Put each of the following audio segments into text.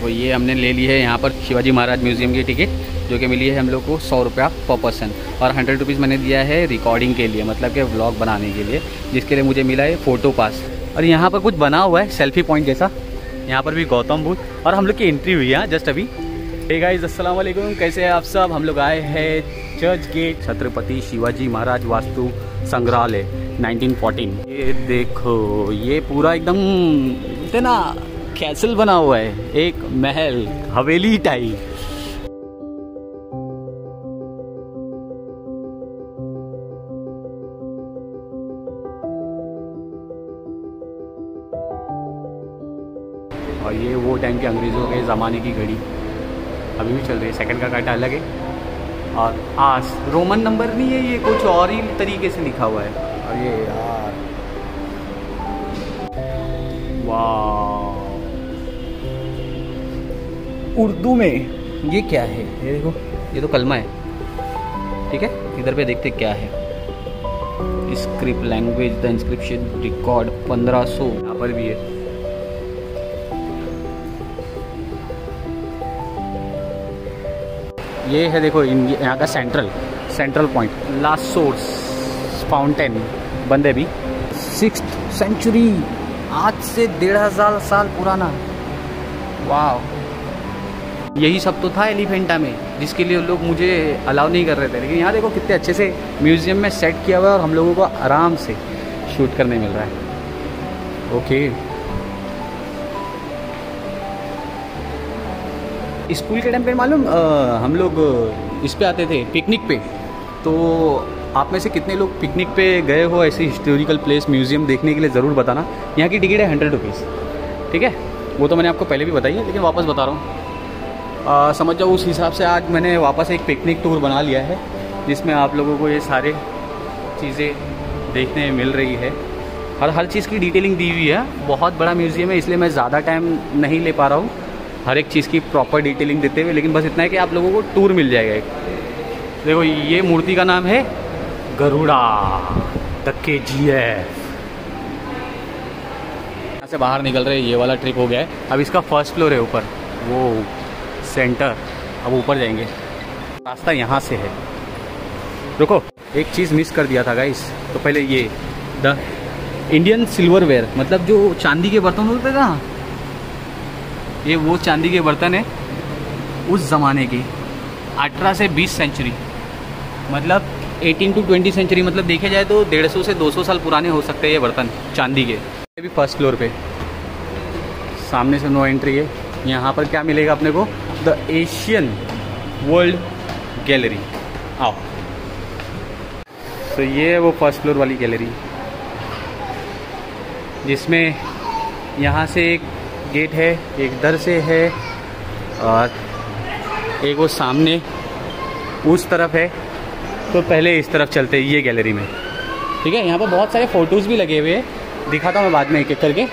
देखो ये हमने ले ली है यहाँ पर शिवाजी महाराज म्यूज़ियम की टिकट, जो कि मिली है हम लोग को 100 रुपया पर पर्सन, और 100 रुपीज़ मैंने दिया है रिकॉर्डिंग के लिए, मतलब कि व्लॉग बनाने के लिए, जिसके लिए मुझे मिला है फ़ोटो पास। और यहाँ पर कुछ बना हुआ है सेल्फी पॉइंट जैसा, यहाँ पर भी गौतम बुद्ध, और हम लोग की एंट्री हुई है जस्ट अभी। हे गाइस, अस्सलाम वालेकुम, कैसे हैं आप सब। हम लोग आए हैं चर्च गेट छत्रपति शिवाजी महाराज वास्तु संग्रहालय 1914। ये देखो, ये पूरा एकदम ना कैसल बना हुआ है, एक महल हवेली टाइप। और ये वो टाइम के अंग्रेज़ों के ज़माने की घड़ी अभी भी चल रही है, सेकंड का कांटा अलग है, और आस रोमन नंबर नहीं है, ये कुछ और ही तरीके से लिखा हुआ है। और ये यार वाह, उर्दू में ये क्या है, ये देखो, ये तो कलमा है। ठीक है, इधर पे देखते क्या है। Script language, the inscription record 1500, यहाँ पर भी है। ये है देखो यहाँ का central point, last source fountain बंद है अभी, 6th सेंचुरी, आज से 1500 साल पुराना। वाह, यही सब तो था एलिफेंटा में, जिसके लिए लोग मुझे अलाउ नहीं कर रहे थे, लेकिन यहाँ देखो कितने अच्छे से म्यूज़ियम में सेट किया हुआ है, और हम लोगों को आराम से शूट करने मिल रहा है। ओके, स्कूल के टाइम पे मालूम हम लोग इस पे आते थे पिकनिक पे, तो आप में से कितने लोग पिकनिक पे गए हो ऐसे हिस्टोरिकल प्लेस म्यूज़ियम देखने के लिए, ज़रूर बताना। यहाँ की टिकट है 100 रुपीज़। ठीक है, वो तो मैंने आपको पहले भी बताई है, लेकिन वापस बता रहा हूँ। समझ जाओ उस हिसाब से आज मैंने वापस एक पिकनिक टूर बना लिया है, जिसमें आप लोगों को ये सारे चीज़ें देखने मिल रही है। हर चीज़ की डिटेलिंग दी हुई है। बहुत बड़ा म्यूज़ियम है, इसलिए मैं ज़्यादा टाइम नहीं ले पा रहा हूँ हर एक चीज़ की प्रॉपर डिटेलिंग देते हुए, लेकिन बस इतना है कि आप लोगों को टूर मिल जाएगा एक। देखो, ये मूर्ति का नाम है गरुड़ा द KGF। यहाँ से बाहर निकल रहे, ये वाला ट्रिप हो गया है। अब इसका फर्स्ट फ्लोर है ऊपर, वो सेंटर, अब ऊपर जाएंगे, रास्ता यहाँ से है। रुको, एक चीज़ मिस कर दिया था गाइस, तो पहले ये द इंडियन सिल्वरवेयर, मतलब जो चांदी के बर्तन होते थे ना, ये वो चांदी के बर्तन है उस ज़माने की, 18 से 20 सेंचुरी, मतलब 18 to 20 सेंचुरी, मतलब देखे जाए तो 150 से 200 साल पुराने हो सकते हैं ये बर्तन चांदी के। ये भी फर्स्ट फ्लोर पे, सामने से नो एंट्री है। यहाँ पर क्या मिलेगा अपने को, द एशियन वर्ल्ड गैलरी। आओ, तो ये है वो फर्स्ट फ्लोर वाली गैलरी, जिसमें यहाँ से एक गेट है, एक इधर से है, और एक वो सामने उस तरफ है। तो पहले इस तरफ चलते हैं, ये गैलरी में। ठीक है, यहाँ पर बहुत सारे फ़ोटोज़ भी लगे हुए हैं, दिखाता हूँ मैं बाद में एक एक करके।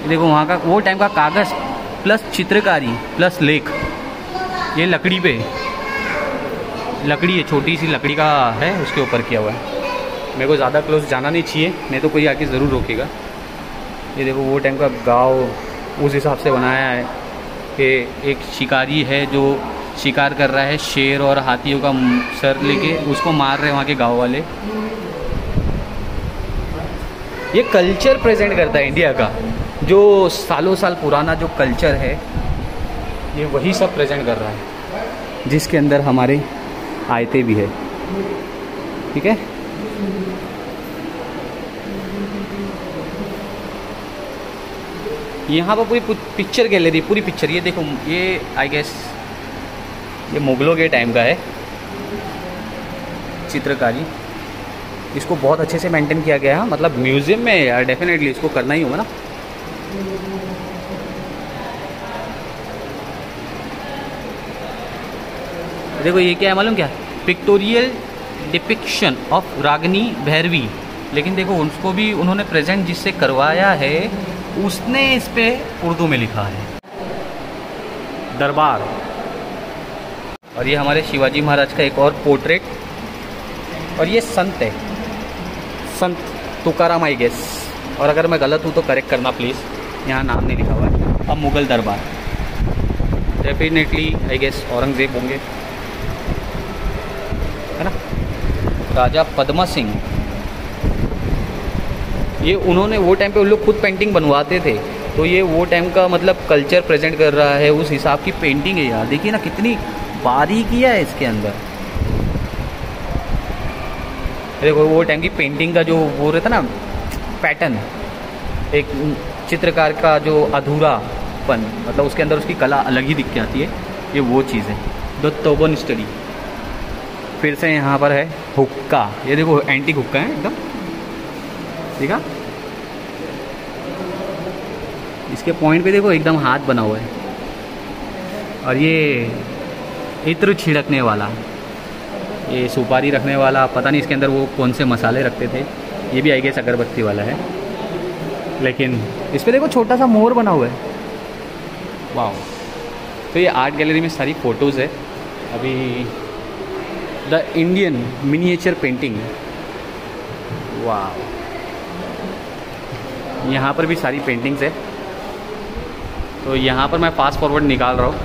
देखो, वहाँ का वो टाइम का कागज़ प्लस चित्रकारी प्लस लेख, ये लकड़ी पे, लकड़ी है, छोटी सी लकड़ी का है, उसके ऊपर किया हुआ है। मेरे को ज़्यादा क्लोज जाना नहीं चाहिए, नहीं तो कोई आके ज़रूर रोकेगा। ये देखो, वो टाइम का गाँव उस हिसाब से बनाया है कि एक शिकारी है जो शिकार कर रहा है, शेर और हाथियों का सर लेके उसको मार रहे हैं वहाँ के गाँव वाले। ये कल्चर प्रेजेंट करता है इंडिया का, जो सालों साल पुराना जो कल्चर है, ये वही सब प्रेजेंट कर रहा है, जिसके अंदर हमारे आयतें भी है। ठीक है, यहाँ पर पूरी पिक्चर गैलरी, पूरी पिक्चर। ये देखो, ये आई गेस ये मुगलों के टाइम का है चित्रकारी, इसको बहुत अच्छे से मेंटेन किया गया है। मतलब म्यूज़ियम में यार डेफिनेटली इसको करना ही होगा ना। देखो, ये क्या है मालूम क्या, पिक्टोरियल डिपिक्शन ऑफ रागनी भैरवी, लेकिन देखो उसको भी उन्होंने प्रेजेंट जिससे करवाया है उसने इस पे उर्दू में लिखा है दरबार। और ये हमारे शिवाजी महाराज का एक और पोर्ट्रेट, और ये संत है, संत तुकाराम आई गेस, और अगर मैं गलत हूँ तो करेक्ट करना प्लीज़। यहाँ नाम नहीं लिखा हुआ है। अब मुग़ल दरबार, डेफिनेटली आई गेस औरंगज़ेब होंगे, है ना। राजा पद्मा सिंह, ये उन्होंने वो टाइम पे उन लोग खुद पेंटिंग बनवाते थे, तो ये वो टाइम का मतलब कल्चर प्रेजेंट कर रहा है, उस हिसाब की पेंटिंग है यार। देखिए ना कितनी बारीकियाँ है इसके अंदर। देखो वो टाइम की पेंटिंग का जो वो रहता ना पैटर्न, एक चित्रकार का जो अधूरापन, मतलब उसके अंदर उसकी कला अलग ही दिख के आती है, ये वो चीज़ है। The Toban study. फिर से यहाँ पर है हुक्का, ये देखो एंटीक हुक्का है एकदम, देखा। इसके पॉइंट पे देखो एकदम हाथ बना हुआ है। और ये इत्र छिड़कने वाला, ये सुपारी रखने वाला, पता नहीं इसके अंदर वो कौन से मसाले रखते थे। ये भी आई गेस अगरबत्ती वाला है, लेकिन इस पे देखो छोटा सा मोर बना हुआ है। वाह। तो ये आर्ट गैलरी में सारी फ़ोटोज़ है। अभी द इंडियन मिनिएचर पेंटिंग, वाह। यहाँ पर भी सारी पेंटिंग्स है। तो यहाँ पर मैं फास्ट फॉरवर्ड निकाल रहा हूँ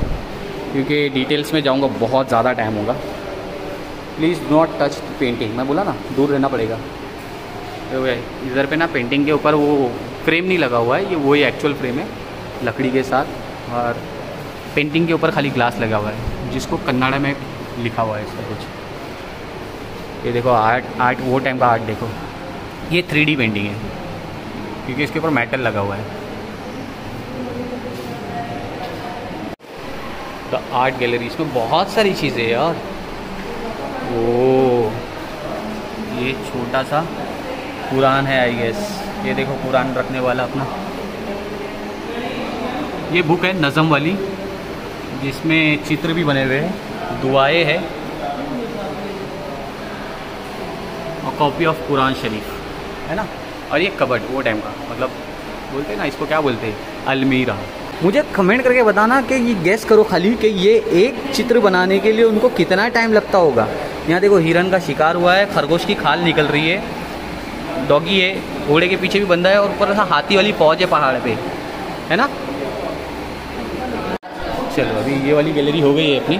क्योंकि डिटेल्स में जाऊँगा बहुत ज़्यादा टाइम होगा। Please not touch the painting, मैं बोला ना दूर रहना पड़ेगा। तो इधर पे ना पेंटिंग के ऊपर वो फ्रेम नहीं लगा हुआ है, ये वही एक्चुअल फ्रेम है लकड़ी के साथ, और पेंटिंग के ऊपर खाली ग्लास लगा हुआ है जिसको कन्नड़ा में लिखा हुआ है इसका कुछ। ये देखो आर्ट वो टाइम का आर्ट देखो, ये 3D पेंटिंग है क्योंकि इसके ऊपर मेटल लगा हुआ है। द आर्ट गैलरी, इसमें बहुत सारी चीज़ें हैं यार। ओ ये छोटा सा कुरान है आई गेस, ये देखो कुरान रखने वाला अपना। ये बुक है नज़म वाली जिसमें चित्र भी बने हुए हैं, दुआएं है, और कॉपी ऑफ कुरान शरीफ है ना। और ये कबर्ड वो टाइम का, मतलब बोलते हैं ना इसको क्या बोलते हैं, अलमीरा। मुझे कमेंट करके बताना कि ये गेस करो खाली कि ये एक चित्र बनाने के लिए उनको कितना टाइम लगता होगा। यहाँ देखो हिरन का शिकार हुआ है, खरगोश की खाल निकल रही है, डॉगी है, घोड़े के पीछे भी बंधा है, और ऊपर सा हाथी वाली फौज है पहाड़ पे, है ना। चलो अभी ये वाली गैलरी हो गई है अपनी।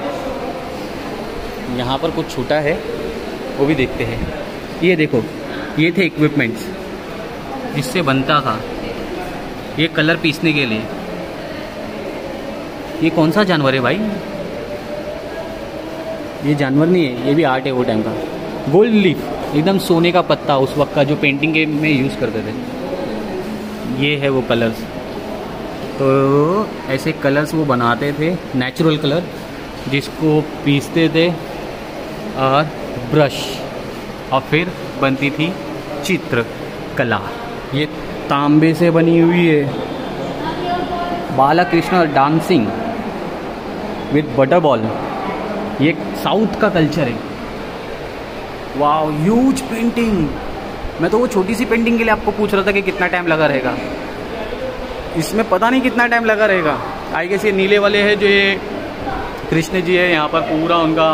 यहाँ पर कुछ छूटा है वो भी देखते हैं। ये देखो ये थे इक्विपमेंट्स जिससे बनता था, ये कलर पीसने के लिए। ये कौन सा जानवर है भाई, ये जानवर नहीं है, ये भी आर्ट है वो टाइम का। गोल्ड लीफ, एकदम सोने का पत्ता उस वक्त का जो पेंटिंग के में यूज़ करते थे। ये है वो कलर्स, तो ऐसे कलर्स वो बनाते थे, नेचुरल कलर जिसको पीसते थे और ब्रश, और फिर बनती थी चित्रकला। ये तांबे से बनी हुई है, Balakrishna dancing with butter ball, ये साउथ का कल्चर है। वाह ह्यूज पेंटिंग। मैं तो वो छोटी सी पेंटिंग के लिए आपको पूछ रहा था कि कितना टाइम लगा रहेगा, इसमें पता नहीं कितना टाइम लगा रहेगा। आई गेस ये नीले वाले हैं जो ये कृष्ण जी है, यहाँ पर पूरा उनका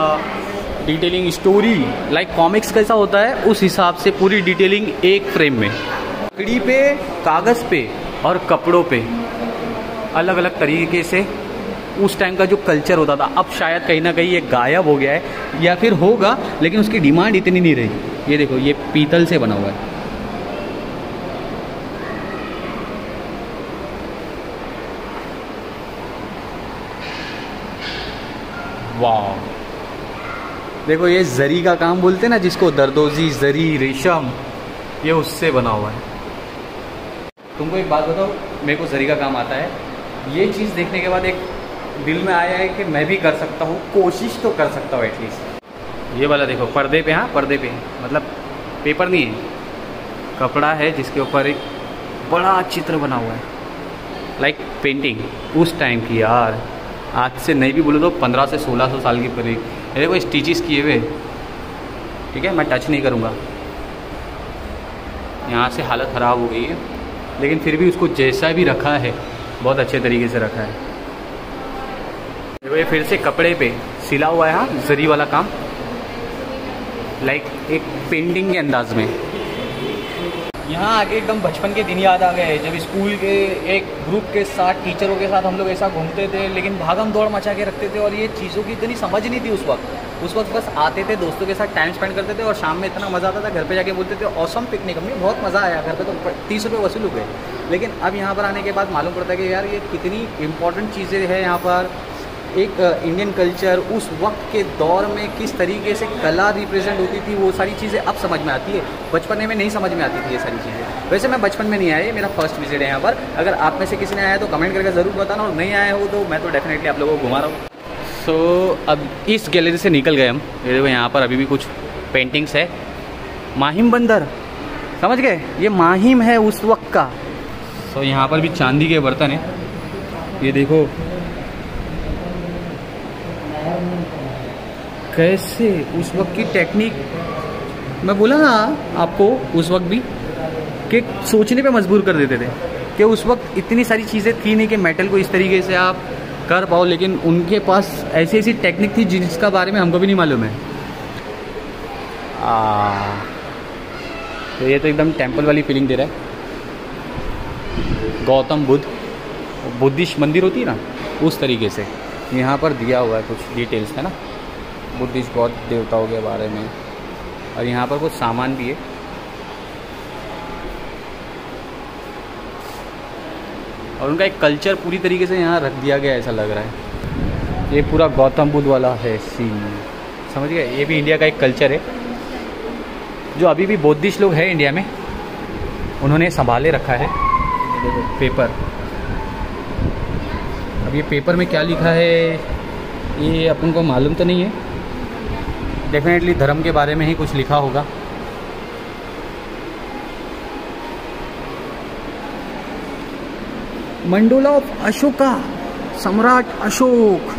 डिटेलिंग स्टोरी लाइक कॉमिक्स कैसा होता है उस हिसाब से पूरी डिटेलिंग एक फ्रेम में, लकड़ी पे, कागज़ पे और कपड़ों पे अलग अलग तरीके से उस टाइम का जो कल्चर होता था। अब शायद कहीं ना कहीं ये गायब हो गया है या फिर होगा, लेकिन उसकी डिमांड इतनी नहीं रही। ये देखो ये पीतल से बना हुआ है। वाह देखो ये जरी का काम बोलते हैं ना जिसको, दरदोजी, जरी, रेशम, ये उससे बना हुआ है। तुमको एक बात बताओ, मेरे को जरी का काम आता है। ये चीज़ देखने के बाद एक दिल में आया है कि मैं भी कर सकता हूँ, कोशिश तो कर सकता हूँ एटलीस्ट। ये वाला देखो पर्दे पे, हाँ पर्दे पे, मतलब पेपर नहीं है, कपड़ा है जिसके ऊपर एक बड़ा चित्र बना हुआ है, लाइक पेंटिंग उस टाइम की यार। आज से नहीं भी बोले तो 1500 से 1600 साल की करीब। मेरे को स्टिचेस किए हुए, ठीक है, मैं टच नहीं करूँगा। यहाँ से हालत ख़राब हो गई है, लेकिन फिर भी उसको जैसा भी रखा है बहुत अच्छे तरीके से रखा है। ये फिर से कपड़े पे सिला हुआ है, हाँ जरी वाला काम, लाइक एक पेंटिंग के अंदाज में। यहाँ आके एकदम बचपन के दिन याद आ गए, जब स्कूल के एक ग्रुप के साथ टीचरों के साथ हम लोग ऐसा घूमते थे, लेकिन भागम दौड़ मचा के रखते थे और ये चीज़ों की इतनी समझ नहीं थी उस वक्त बस आते थे, दोस्तों के साथ टाइम स्पेंड करते थे और शाम में इतना मज़ा आता था। घर पे जाके बोलते थे ऑसम पिकनिक, हमें बहुत मज़ा आया, घर पे तो 30 रुपये वसूल हुए। लेकिन अब यहाँ पर आने के बाद मालूम पड़ता है कि यार ये कितनी इंपॉर्टेंट चीज़ें हैं यहाँ पर। एक इंडियन कल्चर, उस वक्त के दौर में किस तरीके से कला रिप्रेजेंट होती थी, वो सारी चीज़ें अब समझ में आती है। बचपन में नहीं समझ में आती थी ये सारी चीज़ें। वैसे मैं बचपन में नहीं आया, ये मेरा फर्स्ट विजिट है यहाँ पर। अगर आप में से किसी ने आया तो कमेंट करके ज़रूर बताना, और नहीं आया हो तो मैं तो डेफिनेटली आप लोगों को घुमा रहा हूँ। सो अब इस गैलरी से निकल गए हम। ये देखो यहाँ पर अभी भी कुछ पेंटिंग्स है। माहिम बंदर, समझ गए, ये माहिम है उस वक्त का। सो यहाँ पर भी चांदी के बर्तन है, ये देखो कैसे उस वक्त की टेक्निक। मैं बोला ना आपको उस वक्त भी कि सोचने पे मजबूर कर देते थे कि उस वक्त इतनी सारी चीज़ें थी नहीं कि मेटल को इस तरीके से आप कर पाओ, लेकिन उनके पास ऐसी ऐसी टेक्निक थी जिसका बारे में हमको भी नहीं मालूम है। तो ये तो एकदम टेम्पल वाली फीलिंग दे रहा है। गौतम बुद्ध, बुद्धिस्ट मंदिर होती है ना, उस तरीके से यहाँ पर दिया हुआ है कुछ डिटेल्स, है ना, बुद्धिस्ट बौद्ध देवताओं के बारे में। और यहाँ पर कुछ सामान भी है। और उनका एक कल्चर पूरी तरीके से यहाँ रख दिया गया, ऐसा लग रहा है। ये पूरा गौतम बुद्ध वाला है सीन, समझ गए। ये भी इंडिया का एक कल्चर है जो अभी भी बौद्धिस्ट लोग हैं इंडिया में, उन्होंने संभाले रखा है। देखो पेपर, अब ये पेपर में क्या लिखा है ये अपन को मालूम तो नहीं है, डेफिनेटली धर्म के बारे में ही कुछ लिखा होगा। मंडोला ऑफ अशोका, सम्राट अशोक।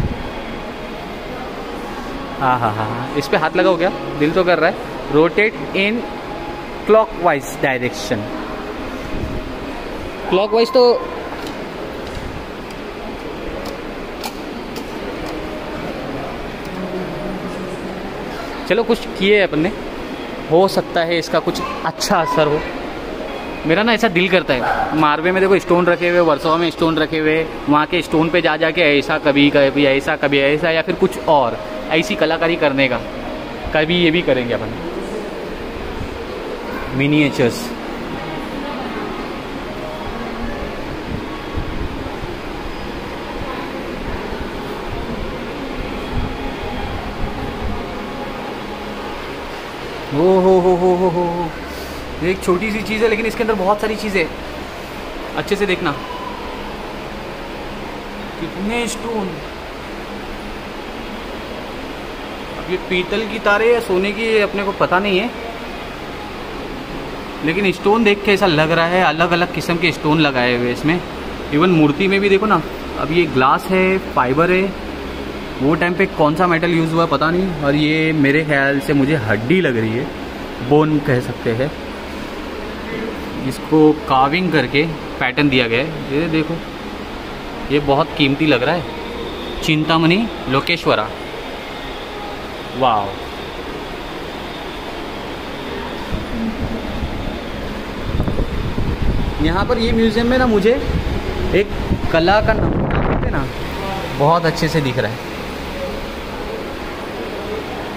हाँ, इस पे हाथ लगाओ क्या, दिल तो कर रहा है। Rotate in clockwise direction, clockwise तो चलो कुछ किए अपन ने, हो सकता है इसका कुछ अच्छा असर हो। मेरा ना ऐसा दिल करता है, मारवे में देखो स्टोन रखे हुए, वर्सोवा में स्टोन रखे हुए, वहाँ के स्टोन पे जा जाके ऐसा कभी ऐसा कभी ऐसा, या फिर कुछ और ऐसी कलाकारी करने का। कभी ये भी करेंगे अपन, मिनिएचर्स। हो एक छोटी सी चीज़ है लेकिन इसके अंदर बहुत सारी चीज़ें। अच्छे से देखना, कितने स्टोन। अब ये पीतल की तारे या सोने की अपने को पता नहीं है, लेकिन स्टोन देख के ऐसा लग रहा है अलग अलग किस्म के स्टोन लगाए हुए इसमें। इवन मूर्ति में भी देखो ना, अब ये ग्लास है, फाइबर है, वो टाइम पे कौन सा मेटल यूज़ हुआ पता नहीं। और ये मेरे ख्याल से मुझे हड्डी लग रही है, बोन कह सकते हैं, इसको कार्विंग करके पैटर्न दिया गया है। ये देखो, ये बहुत कीमती लग रहा है। चिंतामणि लोकेश्वरा, वाव। यहाँ पर ये म्यूज़ियम में ना मुझे एक कला का नमूना होते ना बहुत अच्छे से दिख रहा है।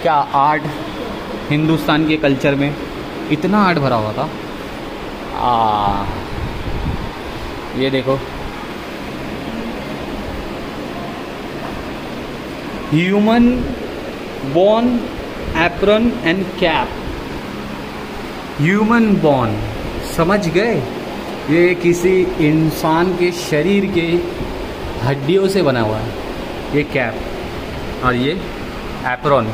क्या आर्ट, हिंदुस्तान के कल्चर में इतना आर्ट भरा हुआ था। ये देखो, human born apron and cap, human born, समझ गए, ये किसी इंसान के शरीर के हड्डियों से बना हुआ है ये कैप। और ये एप्रन,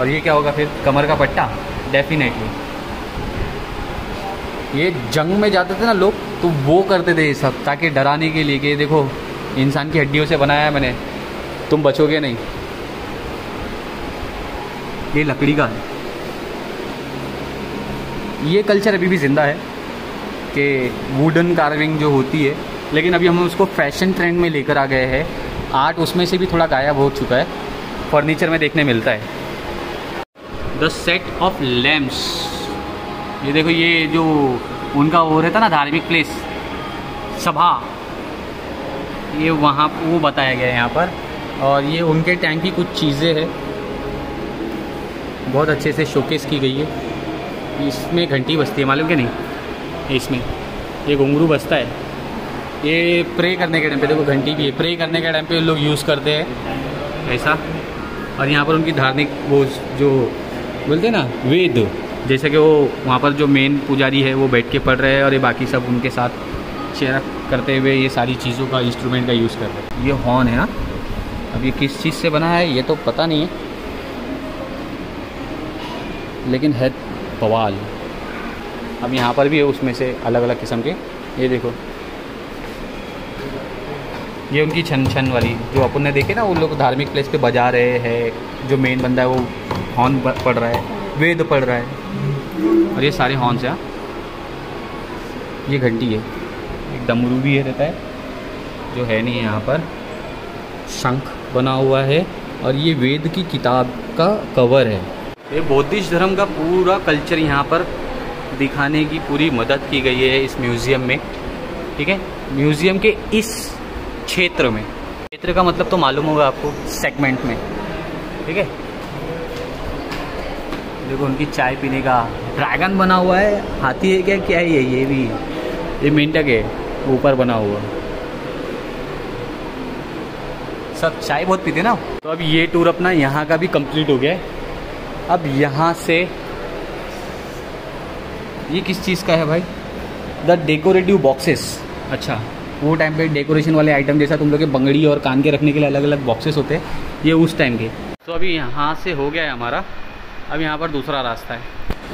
और ये क्या होगा फिर, कमर का पट्टा। डेफिनेटली ये जंग में जाते थे ना लोग, तो वो करते थे ये सब ताकि डराने के लिए कि देखो इंसान की हड्डियों से बनाया है मैंने, तुम बचोगे नहीं। ये लकड़ी का है। ये कल्चर अभी भी ज़िंदा है कि वुडन कार्विंग जो होती है, लेकिन अभी हम उसको फैशन ट्रेंड में लेकर आ गए हैं। आर्ट उसमें से भी थोड़ा गायब हो चुका है, फर्नीचर में देखने मिलता है। द सेट ऑफ लैम्प्स, ये देखो, ये जो उनका वो रहता ना धार्मिक प्लेस, सभा, ये वहाँ वो बताया गया है यहाँ पर। और ये उनके टाइम की कुछ चीज़ें हैं, बहुत अच्छे से शोकेस की गई है। इसमें घंटी बजती है, मालूम क्या नहीं? इसमें ये घुंघरू बजता है, ये प्रे करने के टाइम पे, देखो घंटी भी है, प्रे करने के टाइम पे लोग यूज़ करते हैं ऐसा। और यहाँ पर उनकी धार्मिक वो जो बोलते हैं ना वेद, जैसे कि वो वहाँ पर जो मेन पुजारी है वो बैठ के पढ़ रहे हैं और ये बाकी सब उनके साथ शेयर करते हुए ये सारी चीज़ों का इंस्ट्रूमेंट का यूज़ कर रहे हैं। ये हॉर्न है। हाँ, अब ये किस चीज़ से बना है ये तो पता नहीं है, लेकिन है बवाल। अब यहाँ पर भी है उसमें से अलग अलग किस्म के। ये देखो, ये उनकी छन छन वाली जो अपन ने देखे ना, वो लोग धार्मिक प्लेस पे बजा रहे हैं। जो मेन बंदा है वो हॉर्न पढ़ रहा है, वेद पढ़ रहा है, और ये सारे हॉर्न्स हैं। ये घंटी है, एक डमरू भी है रहता है, जो है नहीं है यहाँ पर। शंख बना हुआ है, और ये वेद की किताब का कवर है। ये बौद्धिस्ट धर्म का पूरा कल्चर यहाँ पर दिखाने की पूरी मदद की गई है इस म्यूज़ियम में। ठीक है, म्यूज़ियम के इस क्षेत्र में, क्षेत्र का मतलब तो मालूम होगा आपको, सेगमेंट में। ठीक है, देखो उनकी चाय पीने का ड्रैगन बना हुआ है, हाथी है क्या, क्या है ये भी, ये मेंढक है ऊपर बना हुआ। सब चाय बहुत पीते ना। तो अब ये टूर अपना यहाँ का भी कंप्लीट हो गया है। अब यहाँ से ये किस चीज़ का है भाई? The decorative boxes. अच्छा, वो टाइम पे डेकोरेशन वाले आइटम, जैसा तुम लोग के बंगड़ी और कान के रखने के लिए अलग अलग बॉक्सेस होते हैं, ये उस टाइम के। तो अभी यहाँ से हो गया है हमारा। अब यहाँ पर दूसरा रास्ता है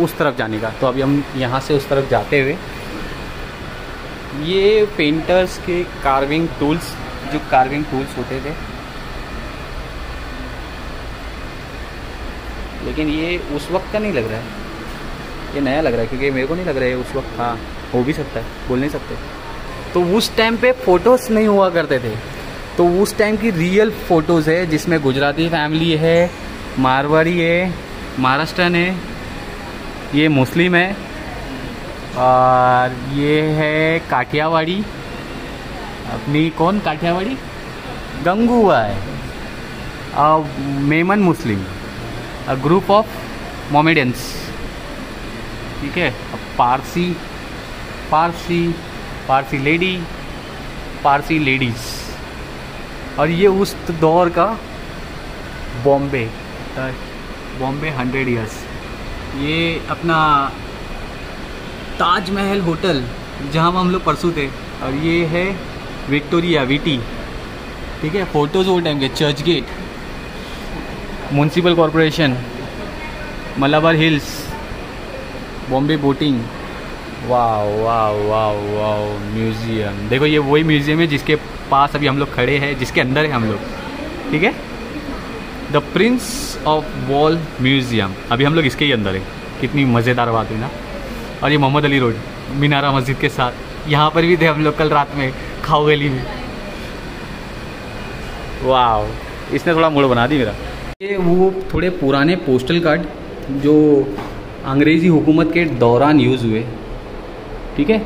उस तरफ जाने का। तो अभी हम यहाँ से उस तरफ जाते हुए, ये पेंटर्स के कार्विंग टूल्स, जो कार्विंग टूल्स होते थे, लेकिन ये उस वक्त का नहीं लग रहा है, ये नया लग रहा है, क्योंकि मेरे को नहीं लग रहा है उस वक्त था। हो भी सकता है, बोल नहीं सकते। तो उस टाइम पे फ़ोटोज़ नहीं हुआ करते थे, तो उस टाइम की रियल फ़ोटोज़ है, जिसमें गुजराती फैमिली है, मारवाड़ी है, महाराष्ट्रन है, ये मुस्लिम है, और ये है काठियावाड़ी। अपनी कौन काठियावाड़ी? गंगूआ है। मेमन मुस्लिम, अ ग्रुप ऑफ मोमेडियंस। ठीक है, पारसी, पारसी लेडी, पारसी लेडीज़। और ये उस दौर का बॉम्बे 100 ईयर्स। ये अपना ताजमहल होटल जहाँ हम लोग परसों थे, और ये है विक्टोरिया वीटी। ठीक है, फ़ोटोज़ वो टाइम के, Churchgate, municipal corporation, Malabar Hills, Bombay boating. वाह वाह वाह वाह, म्यूज़ियम। देखो ये वही म्यूज़ियम है जिसके पास अभी हम लोग खड़े हैं, जिसके अंदर है हम लोग। ठीक है, the Prince of wall museum. अभी हम लोग इसके ही अंदर है। कितनी मज़ेदार बात है ना। और ये मोहम्मद अली रोड, मीनारा मस्जिद के साथ, यहाँ पर भी थे हम लोग कल रात में खाओ गली में। वाह, इसने थोड़ा मूड बना दी मेरा। ये वो थोड़े पुराने पोस्टल कार्ड जो अंग्रेज़ी हुकूमत के दौरान यूज़ हुए, ठीक है,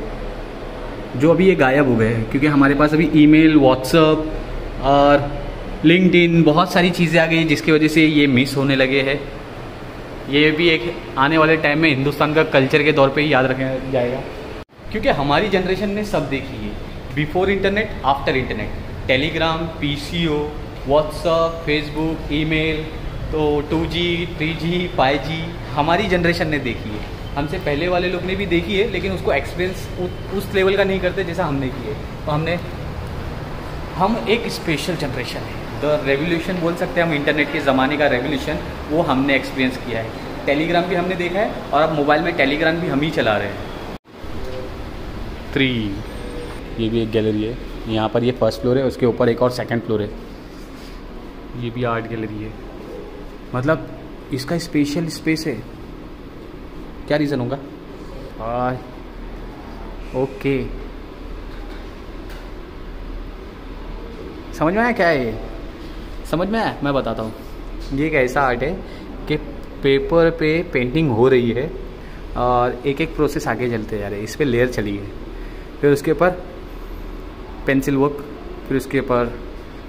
जो अभी ये गायब हो गए हैं, क्योंकि हमारे पास अभी ईमेल, व्हाट्सएप और लिंक्डइन, बहुत सारी चीज़ें आ गई, जिसकी वजह से ये मिस होने लगे हैं। ये भी एक आने वाले टाइम में हिंदुस्तान का कल्चर के दौर पे ही याद रखा जाएगा, क्योंकि हमारी जनरेशन ने सब देखी है, before internet, after internet, Telegram, PCO, WhatsApp, Facebook, email, तो 2G, 3G, 5G हमारी जनरेशन ने देखी है। हमसे पहले वाले लोग ने भी देखी है, लेकिन उसको एक्सपीरियंस उस लेवल का नहीं करते जैसा हमने की है। तो हम एक स्पेशल जनरेशन है, द रेवोल्यूशन बोल सकते हैं हम, इंटरनेट के ज़माने का रेवोल्यूशन, वो हमने एक्सपीरियंस किया है। टेलीग्राम भी हमने देखा है, और अब मोबाइल में टेलीग्राम भी हम ही चला रहे हैं। 3, ये भी एक गैलरी है। यहाँ पर ये फर्स्ट फ्लोर है, उसके ऊपर एक और सेकंड फ्लोर है। ये भी आर्ट गैलरी है, मतलब इसका स्पेशल स्पेस है। क्या रीज़न होगा? ओके, समझ में आया क्या है ये? समझ में आया? मैं बताता हूँ। ये एक ऐसा आर्ट है कि पेपर पे पेंटिंग हो रही है, और एक एक प्रोसेस आगे चलते जा रहे हैं। इस पर लेयर चली है, फिर उसके ऊपर पेंसिल वर्क, फिर उसके ऊपर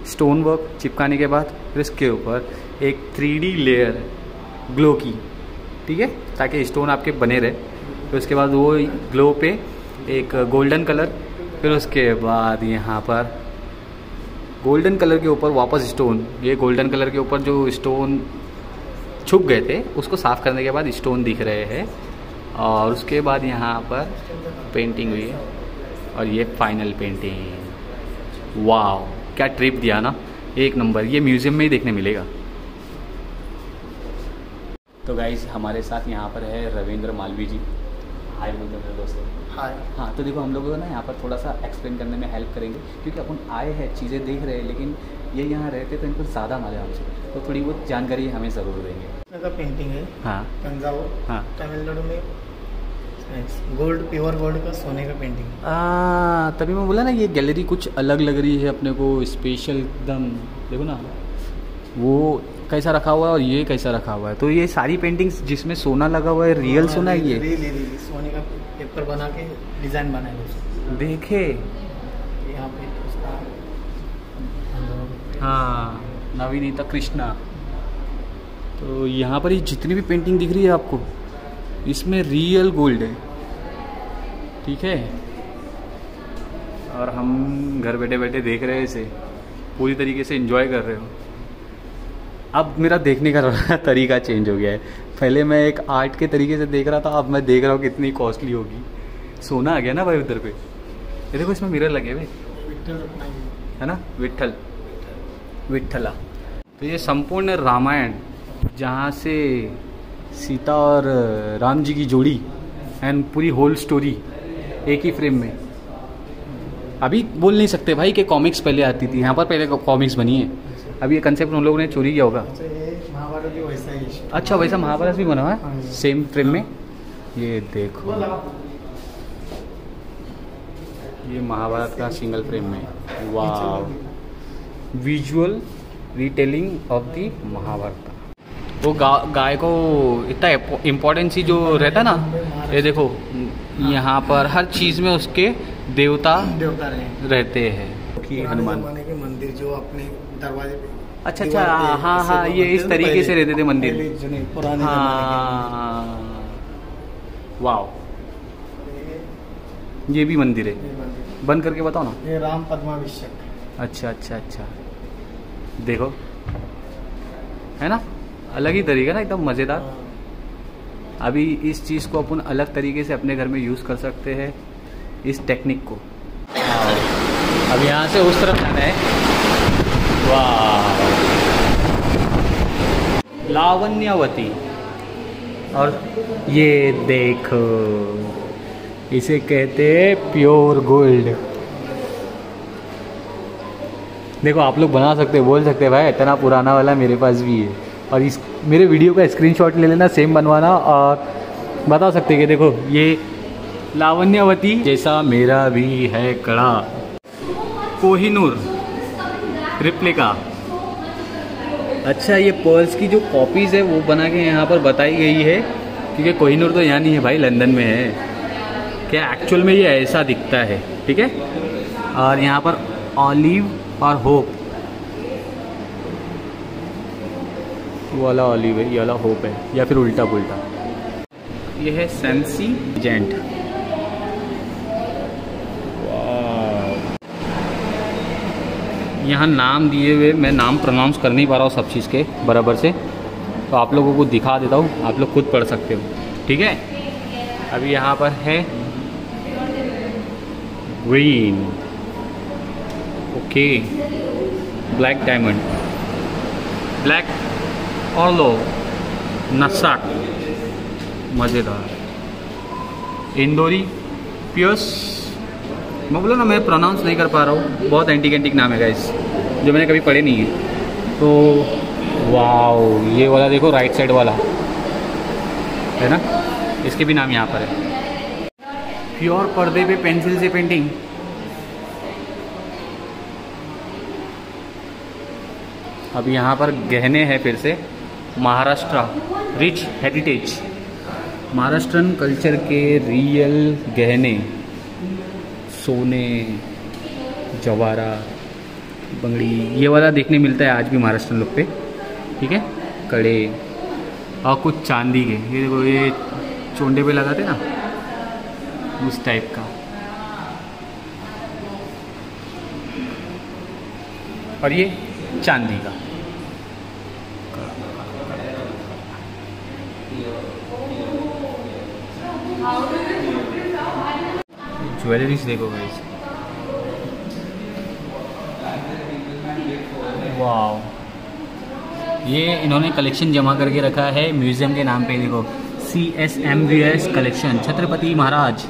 स्टोन वर्क चिपकाने के बाद फिर उसके ऊपर एक 3D लेयर ग्लो की, ठीक है, ताकि स्टोन आपके बने रहे। फिर उसके बाद वो ग्लो पे एक गोल्डन कलर, फिर उसके बाद यहाँ पर गोल्डन कलर के ऊपर वापस स्टोन। ये गोल्डन कलर के ऊपर जो स्टोन छुप गए थे उसको साफ़ करने के बाद स्टोन दिख रहे हैं, और उसके बाद यहाँ पर पेंटिंग हुई है और ये फाइनल पेंटिंग। वाह, क्या ट्रिप दिया ना, एक नंबर। ये म्यूज़ियम में ही देखने मिलेगा। तो गाइज हमारे साथ यहाँ पर है रविंद्र मालवी जी। हाय बोलते हैं दोस्तों। हाय। हाँ, तो देखो हम लोग ना यहाँ पर थोड़ा सा एक्सप्लेन करने में हेल्प करेंगे, क्योंकि अपन आए हैं, चीज़ें देख रहे हैं, लेकिन ये यहाँ रहते तो इनको ज़्यादा मजा हमसे, तो थोड़ी बहुत जानकारी हमें ज़रूर देंगे। का पेंटिंग है। हाँ, तंजावुर, हाँ, तमिलनाडु में गोल्ड, प्योर गोल्ड का सोने का पेंटिंग। तभी मैं बोला ना ये गैलरी कुछ अलग लग रही है अपने को, स्पेशल एकदम। देखो ना वो कैसा रखा हुआ है और ये कैसा रखा हुआ है। तो ये सारी पेंटिंग्स जिसमें सोना लगा हुआ है, रियल सोना है ये? रियल सोने का पेपर बना के डिजाइन बनाया। देखे यहाँ पे उसका, हाँ, नवीनीता कृष्णा। तो यहाँ पर ये जितनी भी पेंटिंग दिख रही है आपको, इसमें रियल गोल्ड है, ठीक है। और हम घर बैठे बैठे देख रहे हैं इसे, पूरी तरीके से एंजॉय कर रहे हो। अब मेरा देखने का तरीका चेंज हो गया है। पहले मैं एक आर्ट के तरीके से देख रहा था, अब मैं देख रहा हूँ कितनी कॉस्टली होगी। सोना आ गया ना भाई उधर पे। ये देखो इसमें मिरर लगे हुए, है ना, विट्ठल विट्ठला। तो ये संपूर्ण रामायण, जहाँ से सीता और राम जी की जोड़ी एंड पूरी होल स्टोरी एक ही फ्रेम में। अभी बोल नहीं सकते भाई कि कॉमिक्स पहले आती थी, यहाँ पर पहले कॉमिक्स बनी है। अभी ये कंसेप्ट उन लोगों ने चोरी किया होगा। महाभारत भी वैसा ही। अच्छा, वैसा महाभारत भी बना हुआ है सेम फ्रेम में। ये देखो, ये महाभारत का सिंगल फ्रेम में। वाह, visual retelling of the Mahabharata. वो गाय को इतना इम्पोर्टेंस ही जो रहता ना, ये देखो यहाँ पर हर चीज़ में उसके देवता रहते हैं। हनुमान के मंदिर जो अपने दरवाजे पे, अच्छा अच्छा, हाँ हाँ, ये इस तरीके से रहते थे मंदिर। पुराने हाँ, वाह, ये भी मंदिर है। बंद करके बताओ ना। ये राम पद्माभिषेक। अच्छा अच्छा अच्छा, देखो है ना, अलग ही तरीका ना, एकदम मज़ेदार। अभी इस चीज़ को अपन अलग तरीके से अपने घर में यूज़ कर सकते हैं, इस टेक्निक को। अब यहाँ से उस तरफ जाना है। वाह, लावण्यवती। और ये देखो, इसे कहते हैं प्योर गोल्ड। देखो आप लोग बना सकते हो, बोल सकते हैं भाई इतना पुराना वाला मेरे पास भी है, और इस मेरे वीडियो का स्क्रीनशॉट ले लेना, सेम बनवाना, और बता सकते कि देखो ये लावण्यवती जैसा मेरा भी है कड़ा। कोहिनूर रिप्लिका। अच्छा, ये पर्ल्स की जो कॉपीज़ है वो बना के यहाँ पर बताई गई है, क्योंकि कोहिनूर तो यहाँ नहीं है भाई, लंदन में है। क्या एक्चुअल में ये ऐसा दिखता है, ठीक है। और यहाँ पर ऑलिव और होप, वो वाला ऑलिव है, ये वाला होप है, या फिर उल्टा पुल्टा। ये है सेंसी जेंट। यहाँ नाम दिए हुए, मैं नाम प्रोनाउंस कर नहीं पा रहा हूँ सब चीज़ के बराबर से, तो आप लोगों को दिखा देता हूँ, आप लोग खुद पढ़ सकते हो, ठीक है। अभी यहाँ पर है green, okay, black diamond, black ऑलो, नसाक, मज़ेदार, इंदौरी, पियर्स। मैं बोला ना, मैं प्रोनाउंस नहीं कर पा रहा हूँ, बहुत एंटीक नाम है गाइस, जो मैंने कभी पढ़े नहीं है। तो वाओ, ये वाला देखो, राइट साइड वाला है ना, इसके भी नाम यहाँ पर है। प्योर पर्दे पे पेंसिल से पेंटिंग। अब यहाँ पर गहने हैं फिर से, Maharashtra rich heritage. Maharashtrian culture के रियल गहने, सोने, जवारा, बंगड़ी, ये वाला देखने मिलता है आज भी महाराष्ट्रन लोग पे, ठीक है। कड़े और कुछ चांदी के, ये देखो ये चोंडे पे लगाते ना, उस टाइप का। और ये चांदी का। ज्वेलरीज देखो गाइस, वाओ, ये इन्होंने कलेक्शन जमा करके रखा है म्यूजियम के नाम पे। देखो CSMVS कलेक्शन, छत्रपति महाराज,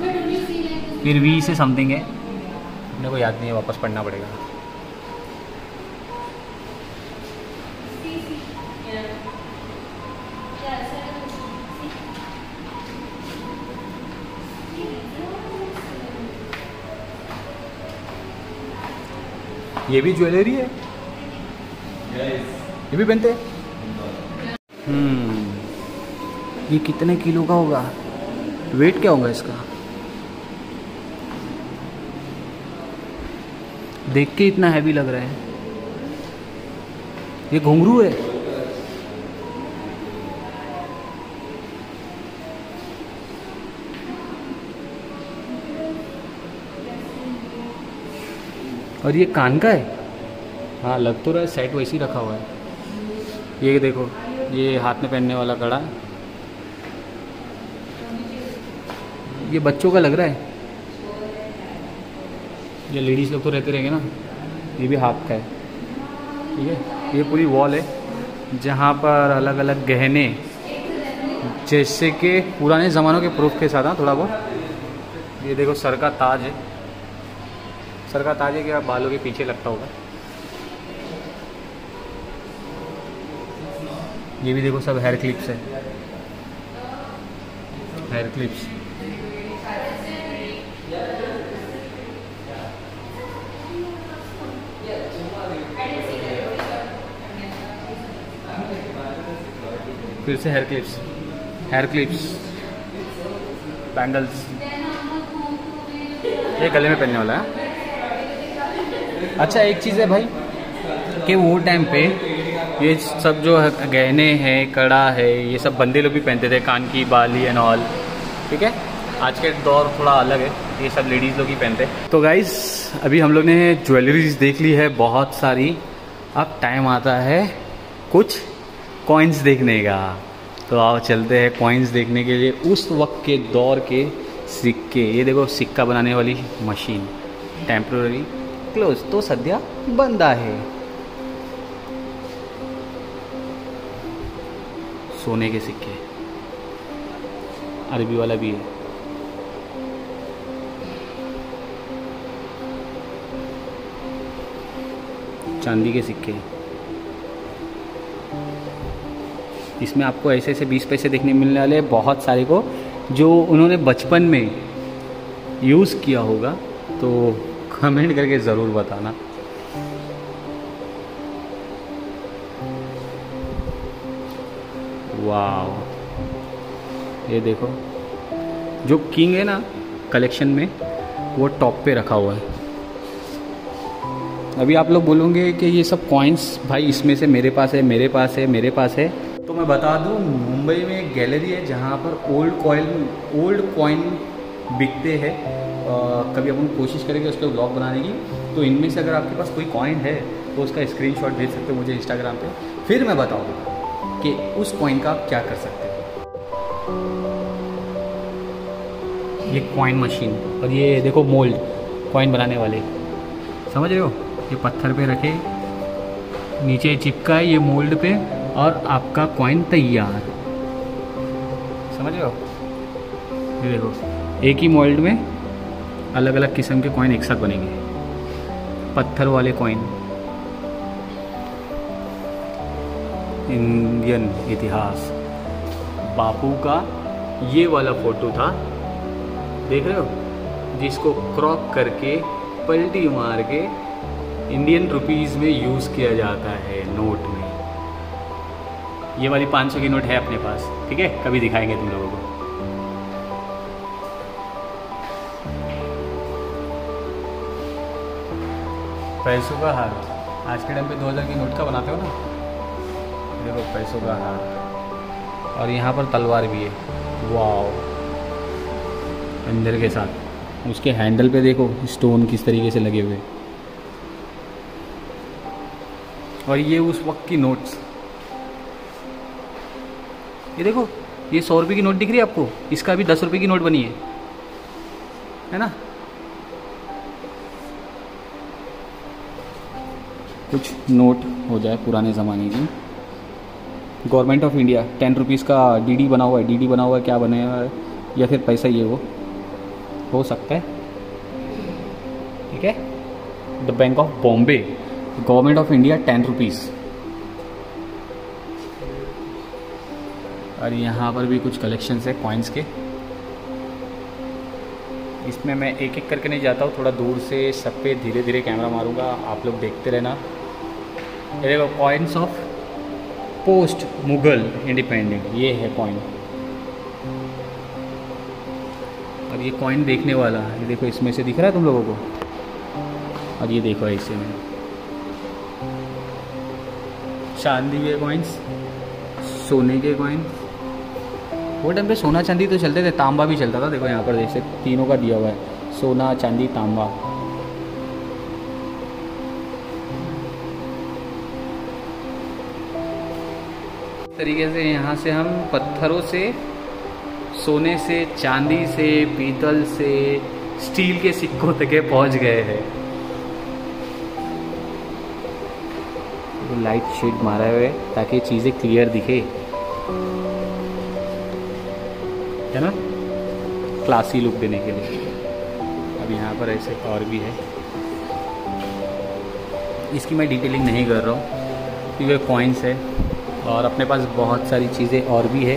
फिर V से समथिंग है, अपने को याद नहीं है, वापस पढ़ना पड़ेगा। ये भी ज्वेलरी है, ये भी पहनते हैं। ये कितने किलो का होगा, वेट क्या होगा इसका, देख के इतना हैवी लग रहा है। ये घुंघरू है, और ये कान का है। हाँ लग तो रहा है, सेट वैसे ही रखा हुआ है। ये देखो, ये हाथ में पहनने वाला कड़ा, ये बच्चों का लग रहा है, ये लेडीज़ लोग तो रहते रहेंगे ना। ये भी हाथ का है, ठीक है। ये पूरी वॉल है जहाँ पर अलग अलग गहने, जैसे कि पुराने ज़मानों के प्रूफ के साथ, हाँ थोड़ा बहुत। ये देखो सर का ताज है, सर का ताज है क्या, बालों के पीछे लगता होगा। ये भी देखो सब हेयर क्लिप्स है, हेयर क्लिप्स। फिर से hair clips, hair clips, bangles, ये गले में पहनने वाला है। अच्छा एक चीज़ है भाई कि वो टाइम पे ये सब जो गहने हैं, कड़ा है, ये सब बंदे लोग भी पहनते थे, कान की बाली एंड ऑल, ठीक है। आज के दौर थोड़ा अलग है, ये सब लेडीज़ लोग ही पहनते हैं। तो गाइस अभी हम लोग ने ज्वेलरीज देख ली है बहुत सारी, अब टाइम आता है कुछ कॉइन्स देखने का। तो आओ चलते हैं कॉइन्स देखने के लिए, उस वक्त के दौर के सिक्के। ये देखो सिक्का बनाने वाली मशीन, टेम्पररी क्लोज, तो सध्या बंद आहे। सोने के सिक्के, अरबी वाला भी है। चांदी के सिक्के, इसमें आपको ऐसे ऐसे 20 पैसे देखने मिलने वाले हैं, बहुत सारे को जो उन्होंने बचपन में यूज़ किया होगा, तो कमेंट करके ज़रूर बताना। वाव, ये देखो जो किंग है ना कलेक्शन में, वो टॉप पे रखा हुआ है। अभी आप लोग बोलोगे कि ये सब कॉइन्स भाई इसमें से मेरे पास है, मेरे पास है, मेरे पास है। तो मैं बता दूं, मुंबई में एक गैलरी है जहाँ पर ओल्ड कॉइन बिकते हैं। कभी अपन कोशिश करेंगे उसके ब्लॉग बनाने की, तो इनमें से अगर आपके पास कोई कॉइन है तो उसका स्क्रीनशॉट भेज सकते हो मुझे इंस्टाग्राम पे, फिर मैं बताऊँगा कि उस कॉइन का आप क्या कर सकते हो। ये कॉइन मशीन, और ये देखो मोल्ड कॉइन बनाने वाले, समझ रहे हो, ये पत्थर पे रखे, नीचे चिपका है ये मोल्ड पे, और आपका कॉइन तैयार, समझ रहे हो। ये देखो एक ही मोल्ड में अलग अलग किस्म के कॉइन एक साथ बनेंगे, पत्थर वाले कॉइन। इंडियन इतिहास, बापू का ये वाला फोटो था, देख रहे हो, जिसको क्रॉप करके पलटी मार के इंडियन रुपीस में यूज़ किया जाता है नोट में। ये वाली 500 की नोट है अपने पास, ठीक है, कभी दिखाएंगे तुम लोगों को। पैसों का हार। आज के टाइम पे 2000 की नोट का बनाते हो ना, देखो पैसों का हार। और यहाँ पर तलवार भी है, वाव, अंदर के साथ। उसके हैंडल पे देखो स्टोन किस तरीके से लगे हुए। और ये उस वक्त की नोट्स, ये देखो, ये 100 रुपये की नोट दिख रही है आपको, इसका भी 10 रुपये की नोट बनी है ना। कुछ नोट हो जाए पुराने ज़माने की। गवर्नमेंट ऑफ इंडिया 10 रुपीज़ का डीडी बना हुआ है, डीडी बना हुआ है, क्या बना हुआ है, या फिर पैसा ये वो हो सकता है। ठीक है, the bank of Bombay, government of India 10 rupees. और यहाँ पर भी कुछ कलेक्शंस है कॉइन्स के। इसमें मैं एक एक करके नहीं जाता हूँ, थोड़ा दूर से सब पे धीरे धीरे कैमरा मारूंगा, आप लोग देखते रहना। ये देखो coins of post Mughal independent, ये है कॉइन। और ये कॉइन देखने वाला, ये देखो इसमें से दिख रहा है तुम लोगों को। और ये देखो ऐसे में चांदी के कॉइन्स, सोने के कॉइन्स। वो टाइम पे सोना चांदी तो चलते थे, तांबा भी चलता था। देखो यहाँ पर जैसे तीनों का दिया हुआ है, सोना चांदी तांबा। इस तरीके से यहाँ से हम पत्थरों से, सोने से, चांदी से, पीतल से, स्टील के सिक्कों तक पहुँच गए हैं। लाइट शेड मारा हुआ है ताकि चीज़ें क्लियर दिखे, है ना, क्लासी लुक देने के लिए। अब यहाँ पर ऐसे और भी है, इसकी मैं डिटेलिंग नहीं कर रहा हूँ क्योंकि कॉइन्स है और अपने पास बहुत सारी चीज़ें और भी है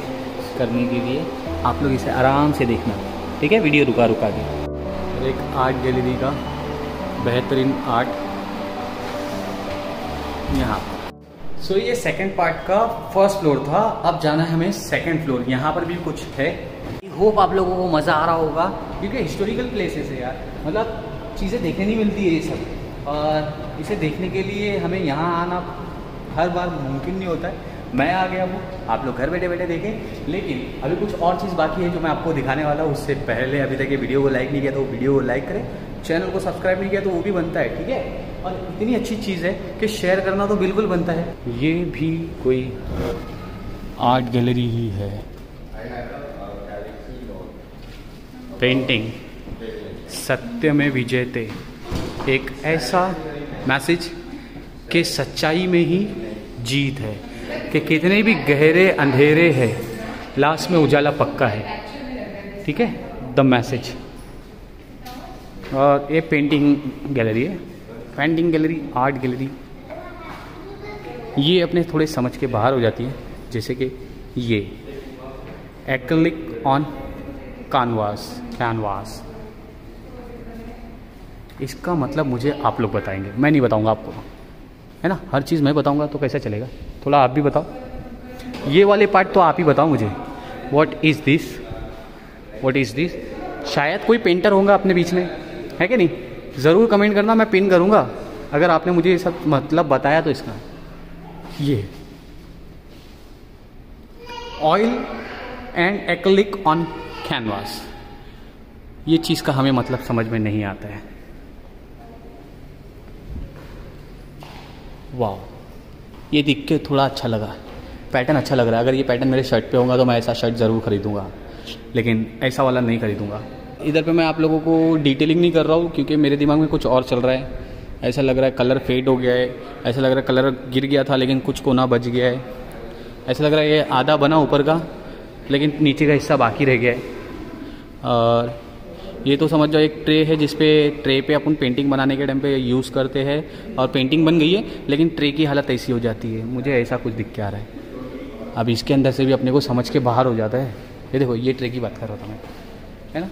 करने के लिए। आप लोग इसे आराम से देखना, ठीक है, वीडियो रुका रुका के। एक आर्ट गैलरी का बेहतरीन आर्ट यहाँ। सो ये सेकंड पार्ट का फर्स्ट फ्लोर था। अब जाना है हमें सेकंड फ्लोर। यहाँ पर भी कुछ है। होप आप लोगों को मज़ा आ रहा होगा क्योंकि हिस्टोरिकल प्लेसेस है यार, मतलब चीज़ें देखने नहीं मिलती है ये सब। और इसे देखने के लिए हमें यहाँ आना हर बार मुमकिन नहीं होता है। मैं आ गया हूँ, आप लोग घर बैठे बैठे देखें। लेकिन अभी कुछ और चीज़ बाकी है जो मैं आपको दिखाने वाला हूँ। उससे पहले अभी तक ये वीडियो को लाइक नहीं किया तो वीडियो को लाइक करें, चैनल को सब्सक्राइब नहीं किया तो वो भी बनता है, ठीक है। और इतनी अच्छी चीज़ है कि शेयर करना तो बिल्कुल बनता है। ये भी कोई आर्ट गैलरी ही है। पेंटिंग सत्य में विजयते, एक ऐसा मैसेज कि सच्चाई में ही जीत है, कि कितने भी गहरे अंधेरे हैं लास्ट में उजाला पक्का है, ठीक है, द मैसेज। और ये पेंटिंग गैलरी है, पेंटिंग गैलरी, आर्ट गैलरी। ये अपने थोड़े समझ के बाहर हो जाती है, जैसे कि ये एक्रिलिक ऑन कैनवास। इसका मतलब मुझे आप लोग बताएंगे, मैं नहीं बताऊंगा आपको, है ना। हर चीज़ मैं बताऊंगा तो कैसा चलेगा, थोड़ा आप भी बताओ। ये वाले पार्ट तो आप ही बताओ मुझे। What is this? शायद कोई पेंटर होगा अपने बीच में, है कि नहीं? ज़रूर कमेंट करना, मैं पिन करूँगा अगर आपने मुझे ये सब मतलब बताया तो। इसका ये oil and acrylic on canvas, ये चीज़ का हमें मतलब समझ में नहीं आता है। वाह, ये देख के थोड़ा अच्छा लगा, पैटर्न अच्छा लग रहा है। अगर ये पैटर्न मेरे शर्ट पे होगा तो मैं ऐसा शर्ट ज़रूर खरीदूँगा, लेकिन ऐसा वाला नहीं खरीदूँगा। इधर पे मैं आप लोगों को डिटेलिंग नहीं कर रहा हूँ क्योंकि मेरे दिमाग में कुछ और चल रहा है। ऐसा लग रहा है कलर फेड हो गया है, ऐसा लग रहा है कलर गिर गया था लेकिन कुछ कोना बच गया है, ऐसा लग रहा है ये आधा बना ऊपर का लेकिन नीचे का हिस्सा बाकी रह गया है। और ये तो समझ जाओ एक ट्रे है, जिसपे ट्रे पे अपन पेंटिंग बनाने के टाइम पे यूज़ करते हैं और पेंटिंग बन गई है लेकिन ट्रे की हालत ऐसी हो जाती है। मुझे ऐसा कुछ दिख के आ रहा है। अब इसके अंदर से भी अपने को समझ के बाहर हो जाता है। ये देखो, ये ट्रे की बात कर रहा था मैं, है ना।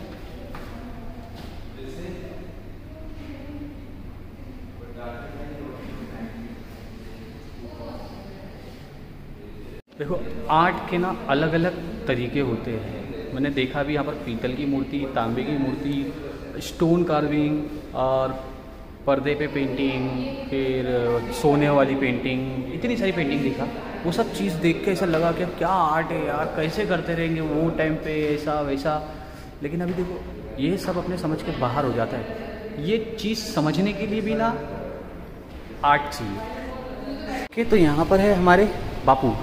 देखो, आर्ट के ना अलग अलग तरीके होते हैं। मैंने देखा भी यहाँ पर पीतल की मूर्ति, तांबे की मूर्ति, स्टोन कार्विंग और पर्दे पे पेंटिंग, फिर सोने वाली पेंटिंग, इतनी सारी पेंटिंग दिखा। वो सब चीज़ देख के ऐसा लगा कि क्या आर्ट है यार, कैसे करते रहेंगे वो टाइम पे ऐसा वैसा। लेकिन अभी देखो ये सब अपने समझ के बाहर हो जाता है। ये चीज़ समझने के लिए भी ना आर्ट चाहिए। कि तो यहाँ पर है हमारे बापू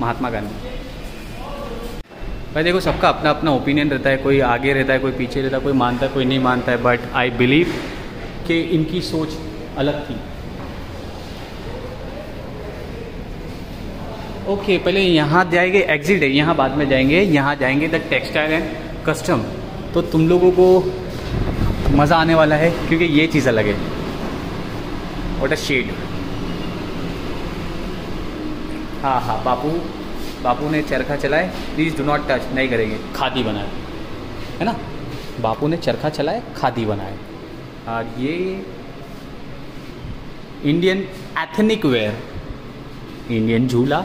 महात्मा गांधी। भाई देखो सबका अपना अपना ओपिनियन रहता है, कोई आगे रहता है, कोई पीछे रहता है, कोई मानता है, कोई नहीं मानता है, बट आई बिलीव कि इनकी सोच अलग थी। ओके पहले यहाँ जाएंगे, एग्जिट है यहाँ, बाद में जाएंगे, यहाँ जाएंगे द टेक्सटाइल एंड कस्टम। तो तुम लोगों को मज़ा आने वाला है क्योंकि ये चीज़ अलग है। What a shade. हाँ बापू ने चरखा चलाए, प्लीज़ डू नॉट टच, नहीं करेंगे। खादी बनाए है ना, बापू ने चरखा चलाए, खादी बनाए। और ये इंडियन एथनिक वेयर, इंडियन झूला,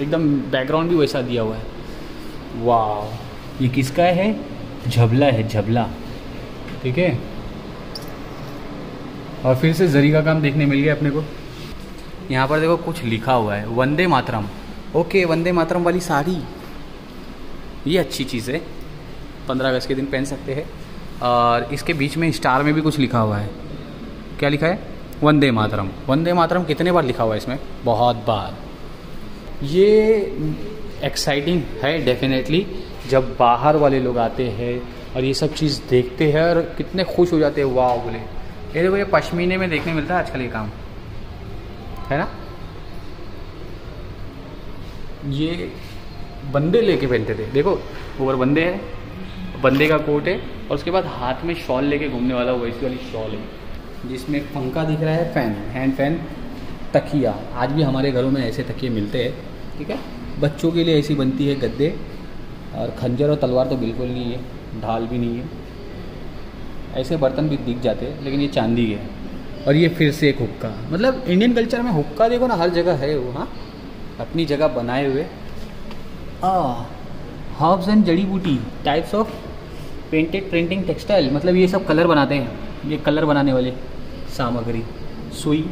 एकदम बैकग्राउंड भी वैसा दिया हुआ है। वाह ये किसका है? झबला है, झबला। ठीक है, और फिर से जरी का काम देखने मिल गया अपने को। यहाँ पर देखो कुछ लिखा हुआ है, वंदे मातरम। ओके वंदे मातरम वाली साड़ी, ये अच्छी चीज़ है, 15 अगस्त के दिन पहन सकते हैं। और इसके बीच में स्टार में भी कुछ लिखा हुआ है, क्या लिखा है? वंदे मातरम। वंदे मातरम कितने बार लिखा हुआ है इसमें? बहुत बार। ये एक्साइटिंग है डेफिनेटली, जब बाहर वाले लोग आते हैं और ये सब चीज़ देखते हैं और कितने खुश हो जाते हैं, वाह बोले। ये देखो ये पश्मीने में देखने मिलता है आजकल ये काम, है ना। ये बंदे लेके पहनते थे, देखो ऊपर बंदे है, बंदे का कोट है, और उसके बाद हाथ में शॉल लेके घूमने वाला वैसी वाली शॉल है, जिसमें पंखा दिख रहा है, फैन, हैंड फैन, तकिया। आज भी हमारे घरों में ऐसे तकिए मिलते हैं। ठीक है, बच्चों के लिए ऐसी बनती है गद्दे। और खंजर और तलवार तो बिल्कुल नहीं है, ढाल भी नहीं है। ऐसे बर्तन भी दिख जाते हैं, लेकिन ये चांदी है। और ये फिर से एक हुक्का, मतलब इंडियन कल्चर में हुक्का देखो ना हर जगह है वो, हाँ अपनी जगह बनाए हुए। हर्ब्स एंड जड़ी बूटी, types of painted printing textile, मतलब ये सब कलर बनाते हैं, ये कलर बनाने वाले सामग्री। सुई,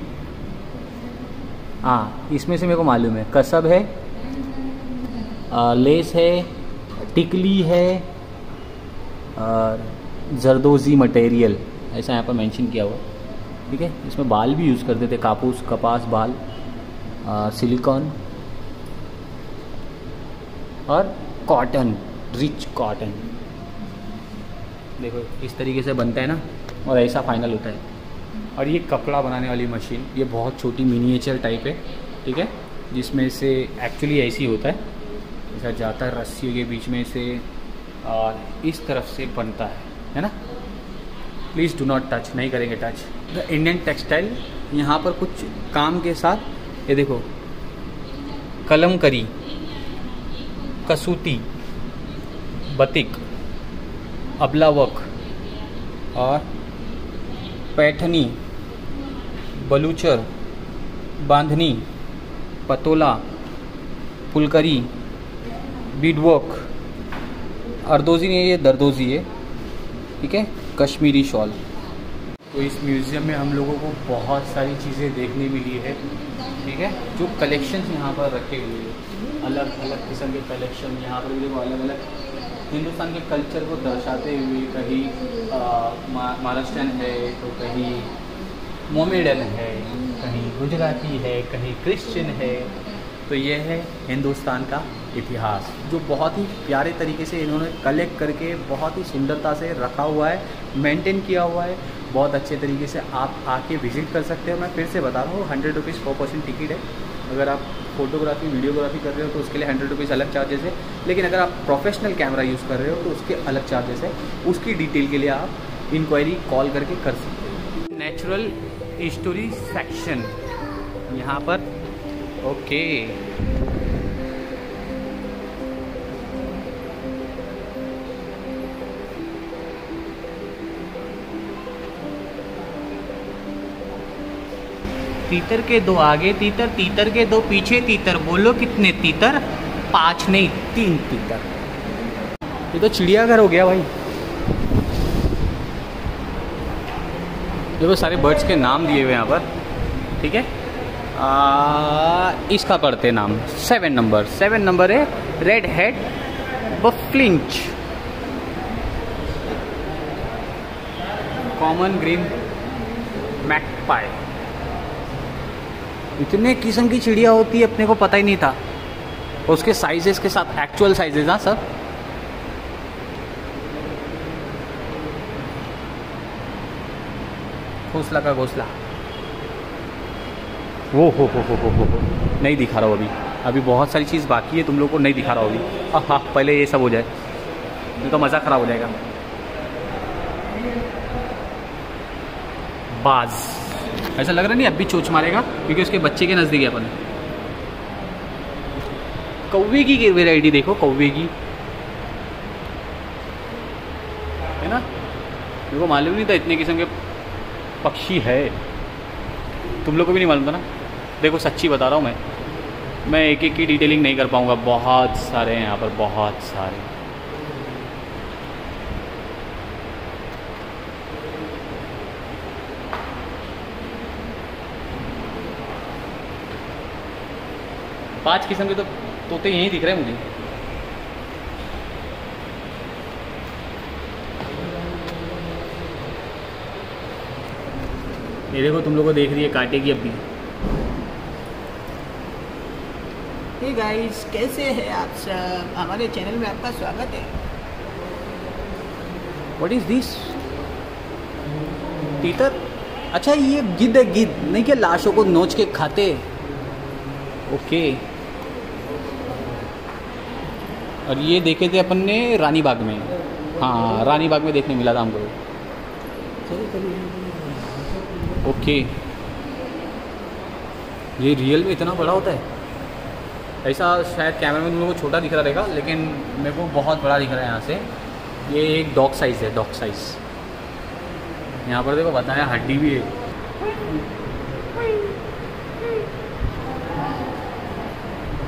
हाँ इसमें से मेरे को मालूम है, कसब है, लेस है, टिकली है, और जरदोजी मटेरियल, ऐसा यहाँ पर मेंशन किया हुआ। ठीक है, इसमें बाल भी यूज़ करते थे, कापूस, कपास, बाल, सिलिकॉन और कॉटन, रिच कॉटन। देखो इस तरीके से बनता है ना, और ऐसा फाइनल होता है। और ये कपड़ा बनाने वाली मशीन, ये बहुत छोटी मिनिएचर टाइप है। ठीक है, जिसमें से एक्चुअली ऐसी होता है, ऐसा जाता है रस्सियों के बीच में से और इस तरफ से बनता है ना। प्लीज़ डू नॉट टच, नहीं करेंगे टच। द इंडियन टेक्सटाइल, यहाँ पर कुछ काम के साथ ये देखो, कलमकरी, कसूती, बतिक, अबला वर्क और पैठनी, बलूचर, बांधनी, पतोला, फुलकरी, बीडवर्क, अर्दोजी नहीं है ये, दरदोजी है। ठीक है, कश्मीरी शॉल। तो इस म्यूज़ियम में हम लोगों को बहुत सारी चीज़ें देखने मिली है। ठीक है, जो कलेक्शंस यहाँ पर रखे हुए हैं, अलग अलग किस्म के कलेक्शन यहाँ पर भी देखो, अलग अलग हिंदुस्तान के कल्चर को दर्शाते हुए। कहीं महाराष्ट्रन है, तो कहीं मोमेडन है, कहीं गुजराती है, कहीं क्रिश्चियन है। तो ये है हिंदुस्तान का इतिहास, जो बहुत ही प्यारे तरीके से इन्होंने कलेक्ट करके बहुत ही सुंदरता से रखा हुआ है, मेंटेन किया हुआ है। बहुत अच्छे तरीके से आप आके विज़िट कर सकते हो। मैं फिर से बता रहा हूँ, 100 रुपीज़ 4% टिकट है। अगर आप फोटोग्राफी, वीडियोग्राफी कर रहे हो तो उसके लिए 100 रुपीज़ अलग चार्जेस है। लेकिन अगर आप प्रोफेशनल कैमरा यूज़ कर रहे हो तो उसके अलग चार्जेस है। उसकी डिटेल के लिए आप इंक्वायरी कॉल करके कर सकते हो। नेचुरल हिस्टोरी सेक्शन यहाँ पर, ओके। तीतर के दो आगे तीतर, तीतर के दो पीछे तीतर, बोलो कितने तीतर? 5 नहीं 3 तीतर। ये तो चिड़ियाघर हो गया भाई। देखो सारे बर्ड्स के नाम दिए हुए यहाँ पर, ठीक है। इसका करते नाम 7 नंबर है red head bullfinch, common green magpie. इतने किस्म की चिड़िया होती है अपने को पता ही नहीं था। उसके साइजेस के साथ एक्चुअल साइजेस, हाँ सब। घोंसला का घोंसला वो हो नहीं दिखा रहा हूँ अभी बहुत सारी चीज़ बाकी है, तुम लोग को नहीं दिखा रहा हूँ अभी। हाँ पहले ये सब हो जाए, नहीं तो मज़ा ख़राब हो जाएगा। बाज ऐसा लग रहा नहीं अब भी चोंच मारेगा, क्योंकि उसके बच्चे के नज़दीक है अपन। कौवे की वेराइटी देखो, कौवे की है ना, मेरे को मालूम नहीं था इतने किस्म के पक्षी है, तुम लोग को भी नहीं मालूम था ना। देखो सच्ची बता रहा हूँ मैं एक एक की डिटेलिंग नहीं कर पाऊँगा, बहुत सारे हैं यहाँ पर, बहुत सारे। पांच किस्म के तो तोते यहीं दिख रहे हैं मुझे। ये देखो तुम लोग को देख रही है, काटेगी अब भी। हे गाइस, कैसे हैं आप सब? हमारे चैनल में आपका स्वागत है। What is this? तीतर? अच्छा ये गिद्ध है, गिद्ध नहीं क्या लाशों को नोच के खाते? ओके। और ये देखे थे अपन ने रानी बाग में, हाँ रानी बाग में देखने मिला था हमको। ओके, ये रियल में इतना बड़ा होता है? ऐसा शायद कैमरा में तुम लोगों को छोटा दिख रहा रहेगा, लेकिन मेरे को बहुत बड़ा दिख रहा है यहाँ से। ये एक डॉग साइज़ है, डॉग साइज़। यहाँ पर देखो बताया हड्डी भी है।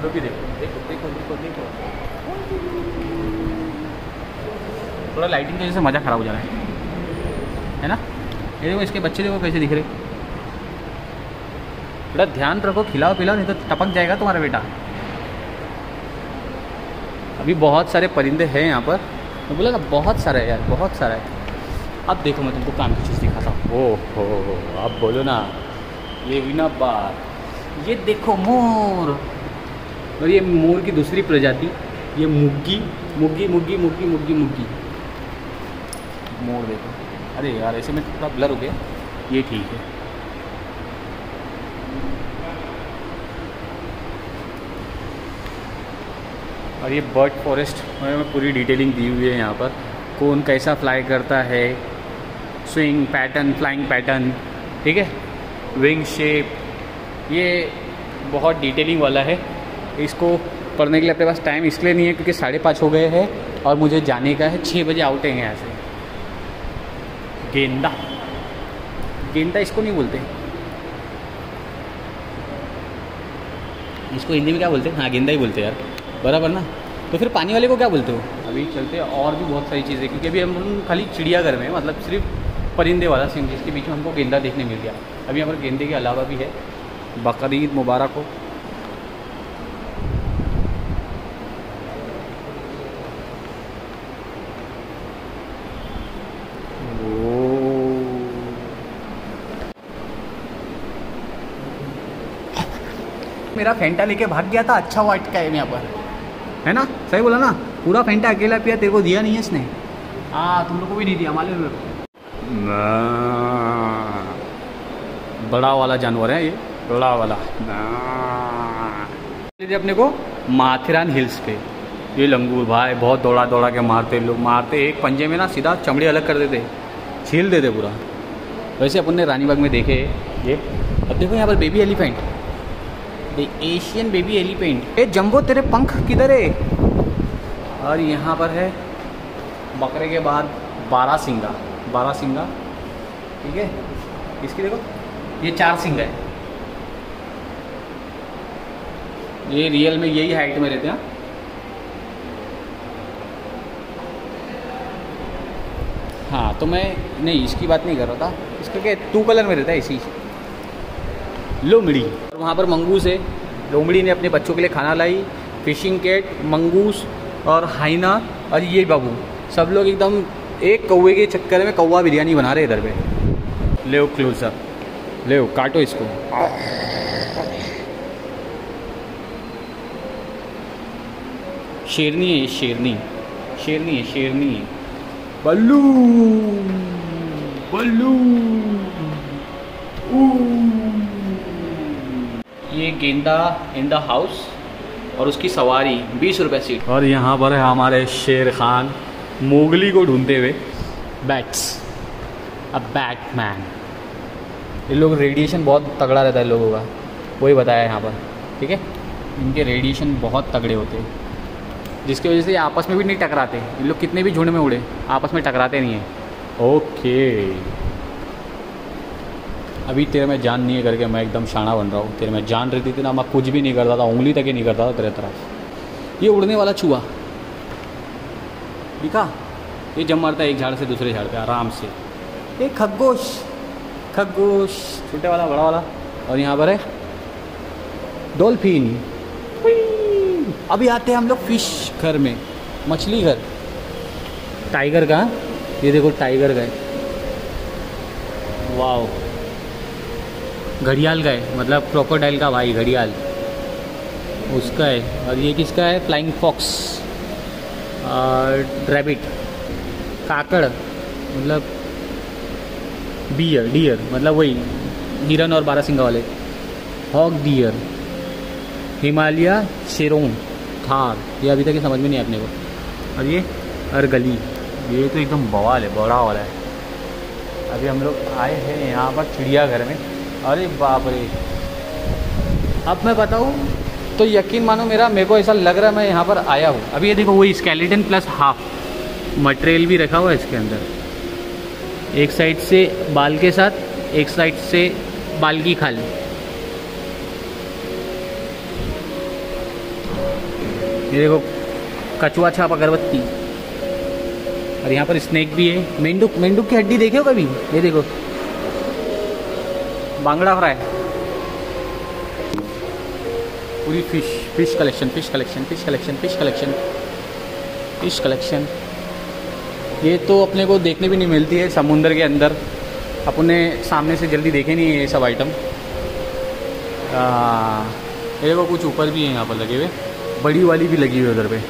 तो भी देखो देखो देखो देखो देखो, थोड़ा लाइटिंग की वजह से मज़ा ख़राब हो जा रहा है ना। ये देखो इसके बच्चे देखो कैसे दिख रहे। थोड़ा ध्यान रखो, खिलाओ पिलाओ, नहीं तो टपक जाएगा तुम्हारा बेटा। अभी बहुत सारे परिंदे हैं यहाँ पर, मैं बोला ना बहुत सारा है यार, बहुत सारा है। अब देखो मैं तुमको काम की चीज़ दिखाता हूँ। ओहो अब बोलो ना, ये हुई ना बात। ये देखो मोर, और ये मोर की दूसरी प्रजाति, ये मुग्गी मुग्गी मुग्गी मुग्गी मुग्गी मुग्गी मोर देखो। अरे यार ऐसे में थोड़ा ब्लर हो गया, ये ठीक है। और ये बर्ड फॉरेस्ट में पूरी डिटेलिंग दी हुई है यहाँ पर, कौन कैसा फ्लाई करता है, स्विंग पैटर्न, फ्लाइंग पैटर्न, ठीक है, विंग शेप, ये बहुत डिटेलिंग वाला है। इसको पढ़ने के लिए अपने पास टाइम इसलिए नहीं है क्योंकि 5:30 हो गए हैं और मुझे जाने का है, 6 बजे आउट हैं यहाँ से। गेंदा, गेंदा इसको नहीं बोलते, इसको हिंदी में क्या बोलते हैं? हाँ गेंदा ही बोलते हैं यार, बराबर ना। तो फिर पानी वाले को क्या बोलते हो? अभी चलते हैं और भी बहुत सारी चीज़ें, क्योंकि अभी हम खाली चिड़ियाघर में, मतलब सिर्फ परिंदे वाला सीन, जिसके बीच में हमको गेंदा देखने मिल गया। अभी यहाँ पर गेंदे के अलावा भी है। बकरीद मुबारक हो। मेरा फेंटा लेके भाग गया था, अच्छा हुआ अटका है यहाँ पर, है ना? सही बोला ना, पूरा फेंटा अकेला पिया, तेरे को दिया नहीं है इसने। हाँ तुम लोग को भी नहीं दिया, मालूम है। बड़ा वाला जानवर है ये, बड़ा वाला। अपने को माथेरान हिल्स पे ये लंगूर भाई बहुत दौड़ा दौड़ा के मारते लोग, मारते एक पंजे में ना सीधा चमड़ी अलग कर देते, छील देते पूरा। वैसे अपन ने रानीबाग में देखे ये। अब देखो यहाँ पर baby elephant, Asian baby elephant. ए जंबो तेरे पंख किधर है? और यहाँ पर है बकरे के बाद बारहसिंगा, बारहसिंगा, ठीक है। इसकी देखो ये 4 सिंग है। ये रियल में यही हाइट में रहते हैं। हाँ तो मैं नहीं इसकी बात नहीं कर रहा था, इसका क्या 2 कलर में रहता है इसी लोमड़ी। और वहाँ पर मंगूस है, लोमड़ी ने अपने बच्चों के लिए खाना लाई, फिशिंग कैट, मंगूस और हाइना और ये बाबू सब लोग एकदम एक कौवे के चक्कर में कौवा बिरयानी बना रहे इधर पे। ले क्लोजर, ले काटो इसको। शेरनी है ये, शेरनी शेरनी है, शेरनी है। बल्लू बल्लू ये गेंदा इन द हाउस और उसकी सवारी 20 रुपये सीट। और यहाँ पर है हमारे शेर खान मोगली को ढूंढते हुए। बैट्स अ बैटमैन। ये लोग रेडिएशन बहुत तगड़ा रहता है लोगों का, वही बताया यहाँ पर, ठीक है। इनके रेडिएशन बहुत तगड़े होते हैं जिसकी वजह से ये आपस में भी नहीं टकराते। ये लोग कितने भी झुंड में उड़े आपस में टकराते नहीं हैं। ओके अभी तेरे में जान नहीं है करके मैं एकदम शाना बन रहा हूँ। तेरे में जान रहती थी ना, मैं कुछ भी नहीं करता था, उंगली तक ही नहीं करता था तेरे तरफ। ये उड़ने वाला चूहा दिखा, ये जम मारता है एक झाड़ से दूसरे झाड़ पे आराम से। ये खरगोश, खरगोश छोटे वाला बड़ा वाला। और यहाँ पर है डॉल्फिन। अभी आते हैं हम लोग फिश घर में, मछली घर। टाइगर का, ये देखो टाइगर का है, वाओ। घड़ियाल का है, मतलब क्रोकोडाइल का भाई घड़ियाल उसका है। और ये किसका है? Flying fox. रैबिट, काकड़ मतलब डियर मतलब वही हिरन और बारहसिंगा वाले। हॉक डियर, हिमालय शेरों, थार, ये अभी तक ये समझ में नहीं है अपने को। और ये अरगली, ये तो एकदम बवाल है, बड़ा वाला है। अभी हम लोग आए हैं यहाँ पर चिड़ियाघर में। अरे बाप रे, अब मैं बताऊँ तो यकीन मानो मेरा, मेरे को ऐसा लग रहा है मैं यहाँ पर आया हूँ। अभी ये देखो वही स्केलेटन प्लस हाफ मटेरियल भी रखा हुआ है इसके अंदर। एक साइड से बाल के साथ, एक साइड से बाल की खाल। ये देखो कछुआ छाप अगरबत्ती। और यहाँ पर स्नेक भी है। मेंढक, मेंढक की हड्डी देखे हो कभी? ये देखो बांगड़ा फ्राई। पूरी fish collection, fish collection, fish collection, fish collection, fish collection. ये तो अपने को देखने भी नहीं मिलती है समुंदर के अंदर, अपने सामने से जल्दी देखे नहीं है ये सब आइटम। ये देखो कुछ ऊपर भी है यहाँ पर लगे हुए, बड़ी वाली भी लगी हुई है उधर पे।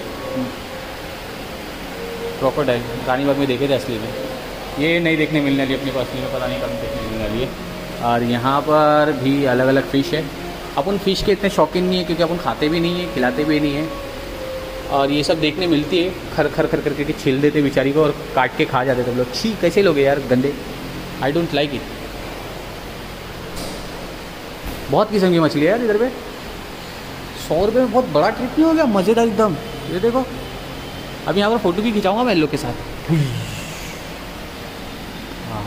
क्रोकोडाइल रानीबाग में देखे थे असली में, ये नहीं देखने मिलने वाली अपने को असली में, पता नहीं कब देखने मिलने वाली है। और यहाँ पर भी अलग अलग फ़िश है। अपन फ़िश के इतने शौकीन नहीं है क्योंकि अपन खाते भी नहीं है, खिलाते भी नहीं है। और ये सब देखने मिलती है, खर खर खर करके छील देते बेचारी को और काट के खा जाते थे लोग। छी, कैसे लोग यार गंदे, आई डोंट लाइक इट। बहुत किस्म की मछली है यार इधर पे। 100 रुपये में बहुत बड़ा ट्रिप नहीं हो गया? मज़ेदार एकदम। ये देखो अभी यहाँ पर फ़ोटो भी खिंचाऊंगा मैं इन लोग के साथ।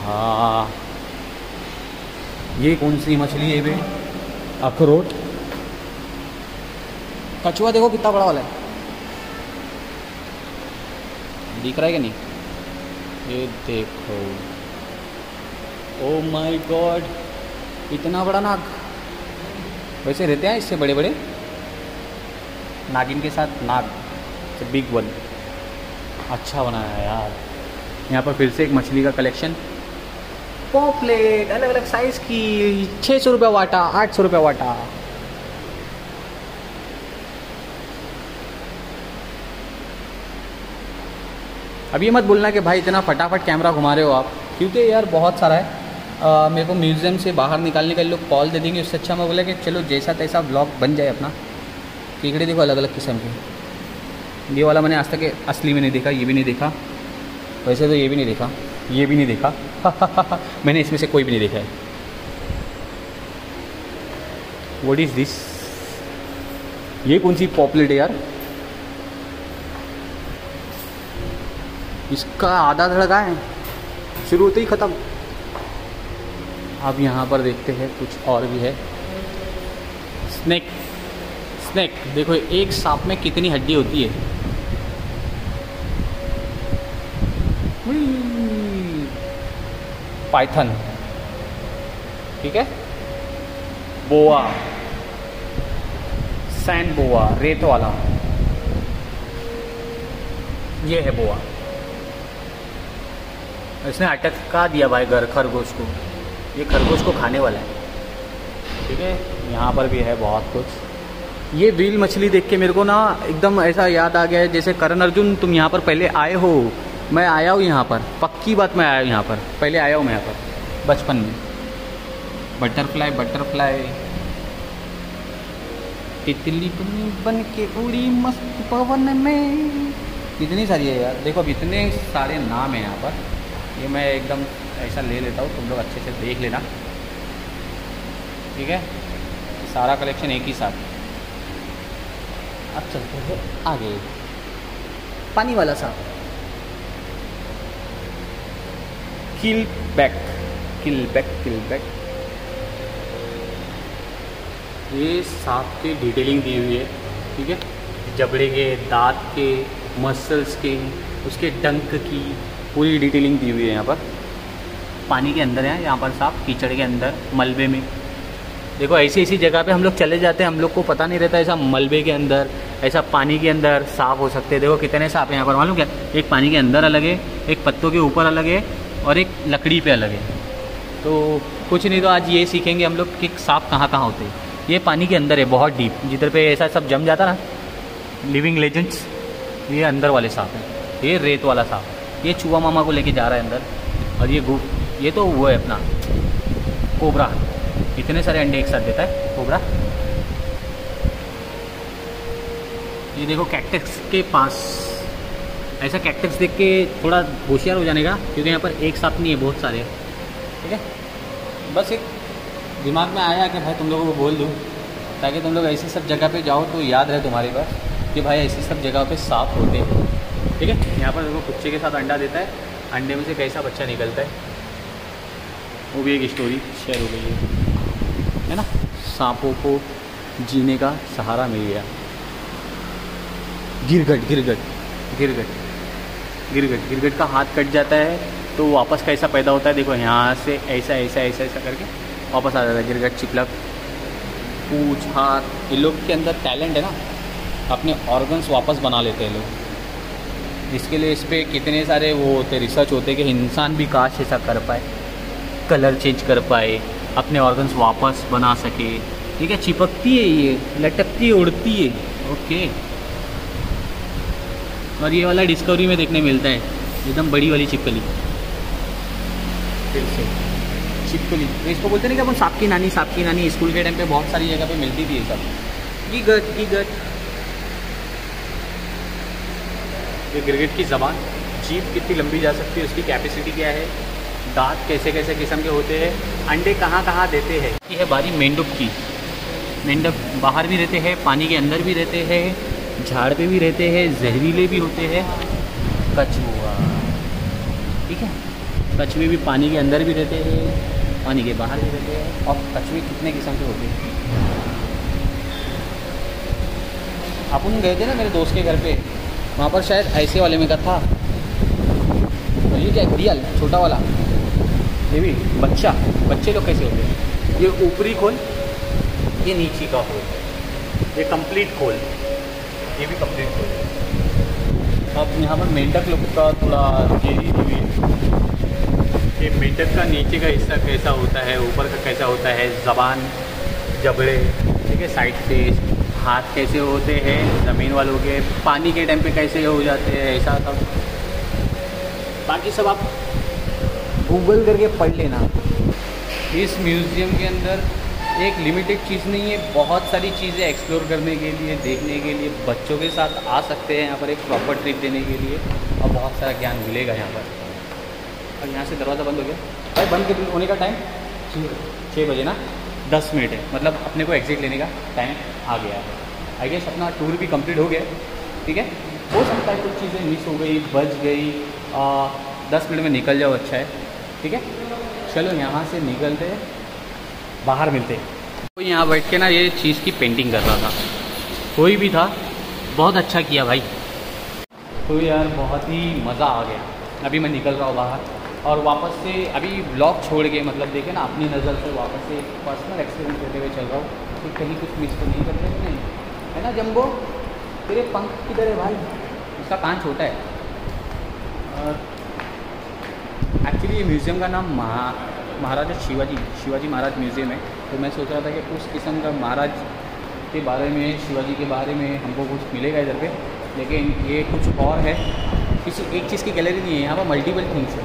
हाँ, ये कौन सी मछली है बे? अखरोट। कछुआ देखो कितना बड़ा वाला है, दिख रहा है कि नहीं? ये देखो, ओ माय गॉड, इतना बड़ा नाग। वैसे रहते हैं इससे बड़े बड़े नागिन के साथ नाग, बिग वन। अच्छा बनाया है यार। यहाँ पर फिर से एक मछली का कलेक्शन। पॉपलेट अलग अलग साइज़ की, 600 रुपये वाटा, 800 रुपये वाटा। अब ये मत बोलना कि भाई इतना फटाफट कैमरा घुमा रहे हो आप, क्योंकि यार बहुत सारा है। मेरे को म्यूज़ियम से बाहर निकालने के लिए लोग कॉल दे देंगे, उससे अच्छा मैं बोला कि चलो जैसा तैसा ब्लॉग बन जाए अपना। केकड़े देखो अलग अलग किस्म के। ये वाला मैंने आज तक असली में नहीं देखा, ये भी नहीं देखा। वैसे तो ये भी नहीं देखा, ये भी नहीं देखा। मैंने इसमें से कोई भी नहीं देखा है। What is this? ये कौन सी पॉपलेट है यार? इसका आधा धड़का है, शुरू होते ही ख़त्म। अब यहाँ पर देखते हैं कुछ और भी है। स्नेक, स्नेक देखो, एक सांप में कितनी हड्डी होती है। पाइथन, ठीक है, बोआ, सैंड बोआ, रेत वाला, ये है बोआ। इसने अटका दिया भाई घर खरगोश को, ये खरगोश को खाने वाला है, ठीक है। यहाँ पर भी है बहुत कुछ। ये व्हील मछली देख के मेरे को ना एकदम ऐसा याद आ गया है जैसे करण अर्जुन तुम यहाँ पर पहले आए हो। मैं आया हूँ यहाँ पर, पक्की बात, मैं आया हूँ यहाँ पर, पहले आया हूँ मैं यहाँ पर बचपन में। बटरफ्लाई, बटरफ्लाई, तितली बन के उड़ी मस्त पवन में, कितनी सारी है यार। देखो अब इतने सारे नाम हैं यहाँ पर, ये मैं एकदम ऐसा ले लेता हूँ, तुम लोग अच्छे से देख लेना, ठीक है। सारा कलेक्शन एक ही साथ। अब चलते हैं आगे। पानी वाला सांप, किलबैक, किलबैक, किलबैक। ये सांप की डिटेलिंग दी हुई है, ठीक है, जबड़े के, दांत के, मसल्स के, उसके डंक की पूरी डिटेलिंग दी हुई है यहाँ पर। पानी के अंदर है यहाँ पर सांप, कीचड़ के अंदर, मलबे में। देखो ऐसी ऐसी जगह पे हम लोग चले जाते हैं, हम लोग को पता नहीं रहता ऐसा मलबे के अंदर, ऐसा पानी के अंदर सांप हो सकते हैं। देखो कितने सांप हैं यहाँ पर, मालूम क्या, एक पानी के अंदर अलग है, एक पत्तों के ऊपर अलग है, और एक लकड़ी पे अलग है। तो कुछ नहीं तो आज ये सीखेंगे हम लोग कि सांप कहाँ कहाँ होते हैं। ये पानी के अंदर है बहुत डीप, जिधर पे ऐसा सब जम जाता ना, लिविंग लेजेंड्स, ये अंदर वाले सांप हैं। ये रेत वाला सांप, ये चूहा मामा को लेके जा रहा है अंदर। और ये तो वो है अपना कोबरा, इतने सारे अंडे एक साथ देता है कोबरा। ये देखो कैक्टस के पास, ऐसा कैक्टस देख के थोड़ा होशियार हो जाने का, क्योंकि यहाँ पर एक सांप नहीं है, बहुत सारे, ठीक है। बस एक दिमाग में आया कि भाई तुम लोगों को बोल दूँ, ताकि तुम लोग ऐसी सब जगह पे जाओ तो याद रहे तुम्हारे पास कि भाई ऐसी सब जगह पे सांप होते हैं, ठीक है। यहाँ पर देखो कुच्चे के साथ अंडा देता है, अंडे में से कैसा बच्चा निकलता है, वो भी एक स्टोरी शेयर हो गई है ना। सांपों को जीने का सहारा मिल गया। गिरगट, गिरगट, गिरगट, गिरगट, गिरगट का हाथ कट जाता है तो वापस कैसा पैदा होता है, देखो यहाँ से ऐसा ऐसा ऐसा ऐसा करके वापस आ जाता है गिरगट, चिपलक, पूछ, हाथ। इन लोग के अंदर टैलेंट है ना, अपने ऑर्गन्स वापस बना लेते हैं लोग। इसके लिए इस पर कितने सारे वो होते, रिसर्च होते कि इंसान भी काश ऐसा कर पाए, कलर चेंज कर पाए, अपने ऑर्गन्स वापस बना सके, ठीक है। चिपकती है ये, लटकती है, उड़ती है, ओके। और ये वाला डिस्कवरी में देखने मिलता है, एकदम बड़ी वाली छिपकली, फिर से छिपकली, इसको बोलते नहीं कि अपन सांप की नानी, सांप की नानी, स्कूल के टाइम पे बहुत सारी जगह पे मिलती थी ये सब। गिरगट, गिरगट, ये गिरगिट की ज़बान, जीभ कितनी लंबी जा सकती है, उसकी कैपेसिटी क्या है, दांत कैसे कैसे किस्म के होते हैं, अंडे कहाँ कहाँ देते हैं। ये है बारी मेंढक की। मेंढक बाहर भी रहते हैं, पानी के अंदर भी रहते हैं, झाड़ पे भी रहते हैं, जहरीले भी होते हैं। कछुआ, ठीक है, कछुए भी पानी के अंदर भी रहते हैं, पानी के बाहर भी रहते हैं। और कछुए कितने किस्म के होते हैं। अपन गए थे ना मेरे दोस्त के घर पे, वहाँ पर शायद ऐसे वाले में का था। और ये क्या, रियल छोटा वाला, ये भी बच्चा, बच्चे लोग कैसे होते हैं। ये ऊपरी खोल, ये नीचे का खोल, ये कंप्लीट खोल, ये भी कंप्लीट खोल। अब यहाँ पर मेंढक लोग का थोड़ा जेरी हुई है। ये मेंढक का नीचे का हिस्सा कैसा होता है, ऊपर का कैसा होता है, ज़बान, जबड़े, ठीक है, साइड से हाथ कैसे होते हैं, ज़मीन वालों के पानी के टाइम पे कैसे हो जाते हैं, ऐसा सब बाकी सब आप गूगल करके पढ़ लेना। इस म्यूज़ियम के अंदर एक लिमिटेड चीज़ नहीं है, बहुत सारी चीज़ें एक्सप्लोर करने के लिए, देखने के लिए। बच्चों के साथ आ सकते हैं यहाँ पर एक प्रॉपर ट्रिप देने के लिए, और बहुत सारा ज्ञान मिलेगा यहाँ पर। और यहाँ से दरवाज़ा बंद हो गया भाई, बंद होने का टाइम 6 बजे ना, 10 मिनट है, मतलब अपने को एग्जिट लेने का टाइम आ गया है। आई गेस अपना टूर भी कंप्लीट हो गया, ठीक है। हो सकता है कुछ चीज़ें मिस हो गई, बच गई, 10 मिनट में निकल जाओ, अच्छा है, ठीक है। चलो यहाँ से निकलते हैं, बाहर मिलते हैं। कोई यहाँ बैठ के ना ये चीज़ की पेंटिंग कर रहा था, कोई भी था, बहुत अच्छा किया भाई। तो यार बहुत ही मज़ा आ गया। अभी मैं निकल रहा हूँ बाहर, और वापस से अभी ब्लॉग छोड़ के मतलब देखे ना अपनी नज़र से वापस से पर्सनल एक्सपीरियंस लेते हुए चल रहा हूँ कि कहीं कुछ मिस तो नहीं करते हैं नहीं, है ना जम्बो? तेरे पंख किधर है भाई? उसका कान छोटा है। एक्चुअली ये म्यूज़ियम का नाम महाराजा शिवाजी महाराज म्यूज़ियम है। तो मैं सोच रहा था कि उस किस्म का महाराज के बारे में, शिवाजी के बारे में हमको कुछ मिलेगा इधर पे, लेकिन ये कुछ और है। किसी एक चीज़ की गैलरी नहीं है, यहाँ पर मल्टीपल थिंग्स है।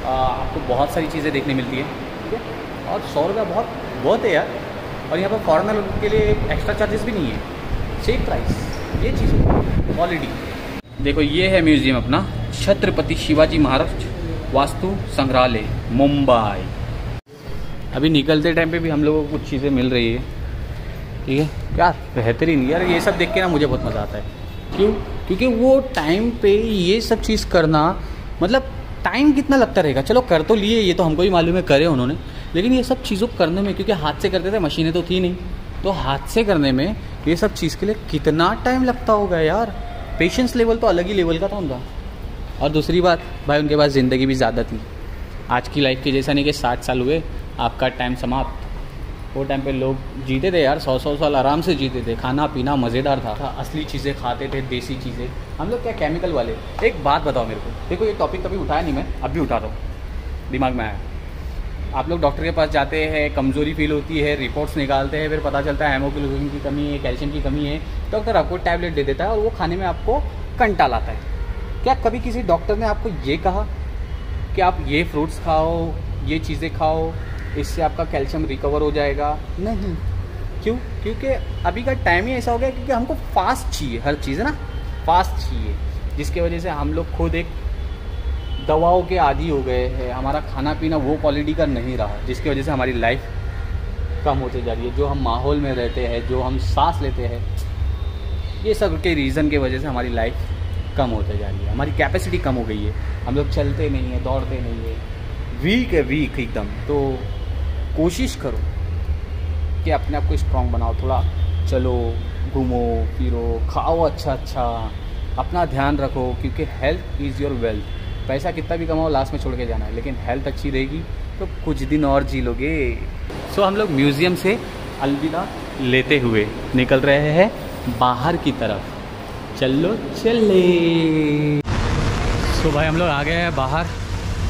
आपको बहुत सारी चीज़ें देखने मिलती है, ठीक है। और 100 रुपया बहुत है यार। और यहाँ पर फॉरेनर के लिए एक्स्ट्रा चार्जेस भी नहीं है, सेम प्राइस। ये चीज़ क्वालिटी देखो। ये है म्यूज़ियम अपना छत्रपति शिवाजी महाराज वास्तु संग्रहालय मुंबई। अभी निकलते टाइम पे भी हम लोगों को कुछ चीज़ें मिल रही है, ठीक है। क्या बेहतरीन यार, ये सब देख के ना मुझे बहुत मज़ा आता है। क्यों? क्योंकि वो टाइम पे ये सब चीज़ करना, मतलब टाइम कितना लगता रहेगा। चलो कर तो लिए, ये तो हमको भी मालूम है करे उन्होंने, लेकिन ये सब चीज़ों को करने में, क्योंकि हाथ से करते थे, मशीनें तो थी नहीं, तो हाथ से करने में ये सब चीज़ के लिए कितना टाइम लगता होगा यार। पेशेंस लेवल तो अलग ही लेवल का था उनका। और दूसरी बात भाई, उनके पास ज़िंदगी भी ज़्यादा थी। आज की लाइफ के जैसा नहीं कि 60 साल हुए आपका टाइम समाप्त। वो टाइम पे लोग जीते थे यार, 100 साल आराम से जीते थे। खाना पीना मज़ेदार था, असली चीज़ें खाते थे, देसी चीज़ें। हम लोग क्या केमिकल वाले। एक बात बताओ मेरे को, देखो ये टॉपिक कभी उठाया नहीं मैं, अब भी उठा रहा हूँ, दिमाग में आया। आप लोग डॉक्टर के पास जाते हैं, कमज़ोरी फील होती है, रिपोर्ट्स निकालते हैं, फिर पता चलता है हेमोग्लोबिन की कमी है, कैल्शियम की कमी है। डॉक्टर आपको टैबलेट दे देता है और वो खाने में आपको कंटा लाता है। क्या कभी किसी डॉक्टर ने आपको ये कहा कि आप ये फ्रूट्स खाओ, ये चीज़ें खाओ, इससे आपका कैल्शियम रिकवर हो जाएगा? नहीं। क्यों? क्योंकि अभी का टाइम ही ऐसा हो गया, क्योंकि हमको फास्ट चाहिए हर चीज़, है ना, फास्ट चाहिए, जिसकी वजह से हम लोग खुद एक दवाओं के आदी हो गए हैं। हमारा खाना पीना वो क्वालिटी का नहीं रहा, जिसकी वजह से हमारी लाइफ कम होती जा रही है। जो हम माहौल में रहते हैं, जो हम सांस लेते हैं, ये सब के रीज़न की वजह से हमारी लाइफ कम होते जा रही है। हमारी कैपेसिटी कम हो गई है, हम लोग चलते नहीं हैं, दौड़ते नहीं हैं, वीक है, वीक एकदम। तो कोशिश करो कि अपने आप को स्ट्रॉन्ग बनाओ, थोड़ा चलो, घूमो फिरो, खाओ अच्छा, अपना ध्यान रखो, क्योंकि हेल्थ इज़ योर वेल्थ। पैसा कितना भी कमाओ लास्ट में छोड़ के जाना है, लेकिन हेल्थ अच्छी रहेगी तो कुछ दिन और जी लोगे। सो हम लोग म्यूज़ियम से अलविदा लेते हुए निकल रहे हैं बाहर की तरफ। चलो चले। सो भाई हम लोग आ गए हैं बाहर।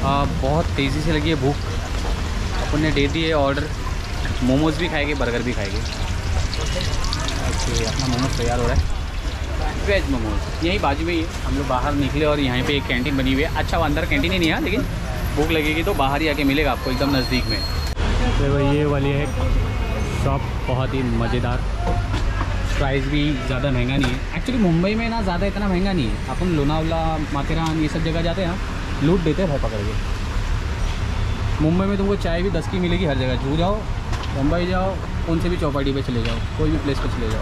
बहुत तेज़ी से लगी है भूख। अपन ने दे दिए ऑर्डर, मोमोज़ भी खाएंगे, बर्गर भी खाएंगे। ओके, अपना मोमोज़ तैयार हो रहा है, वेज मोमोज़। यहीं बाजू में ही है। हम लोग बाहर निकले और यहाँ पे एक कैंटीन बनी हुई है। अच्छा, वो अंदर कैंटीन ही नहीं है, लेकिन भूख लगेगी तो बाहर ही आके मिलेगा आपको, एकदम नज़दीक में। तो ये वाली है शॉप, बहुत ही मज़ेदार। प्राइस भी ज़्यादा महंगा नहीं है। एक्चुअली मुंबई में ना ज़्यादा इतना महंगा नहीं है। अपन लोनावला, माथेरान, ये सब जगह जाते हैं ना, लूट देते हैं भाई पकड़ के। मुंबई में तुमको चाय भी 10 की मिलेगी हर जगह। जू जाओ, मुंबई जाओ, कौन से भी चौपाटी पे चले जाओ, कोई भी प्लेस पे चले जाओ।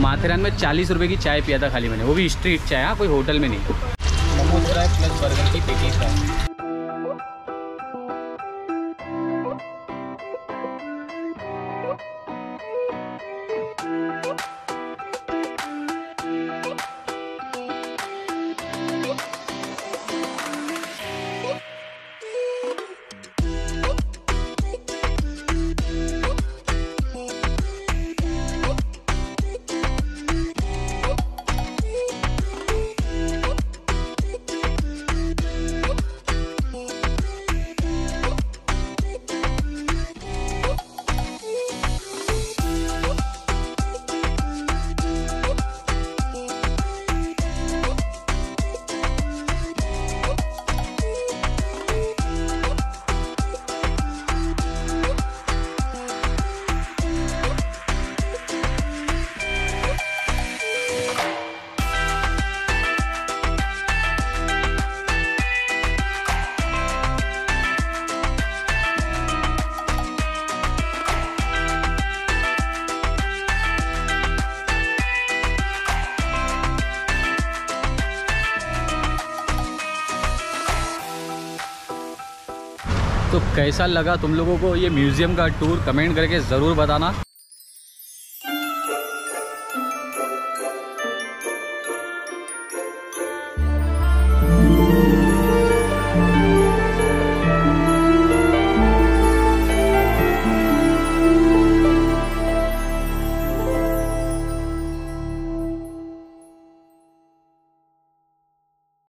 माथेरान में 40 रुपये की चाय पिया था खाली मैंने, वो भी स्ट्रीट चाय, हाँ, कोई होटल में नहीं। मोमोज फ्राई प्लस बर्गर की पैकेज फ्राई। तो कैसा लगा तुम लोगों को ये म्यूज़ियम का टूर, कमेंट करके ज़रूर बताना।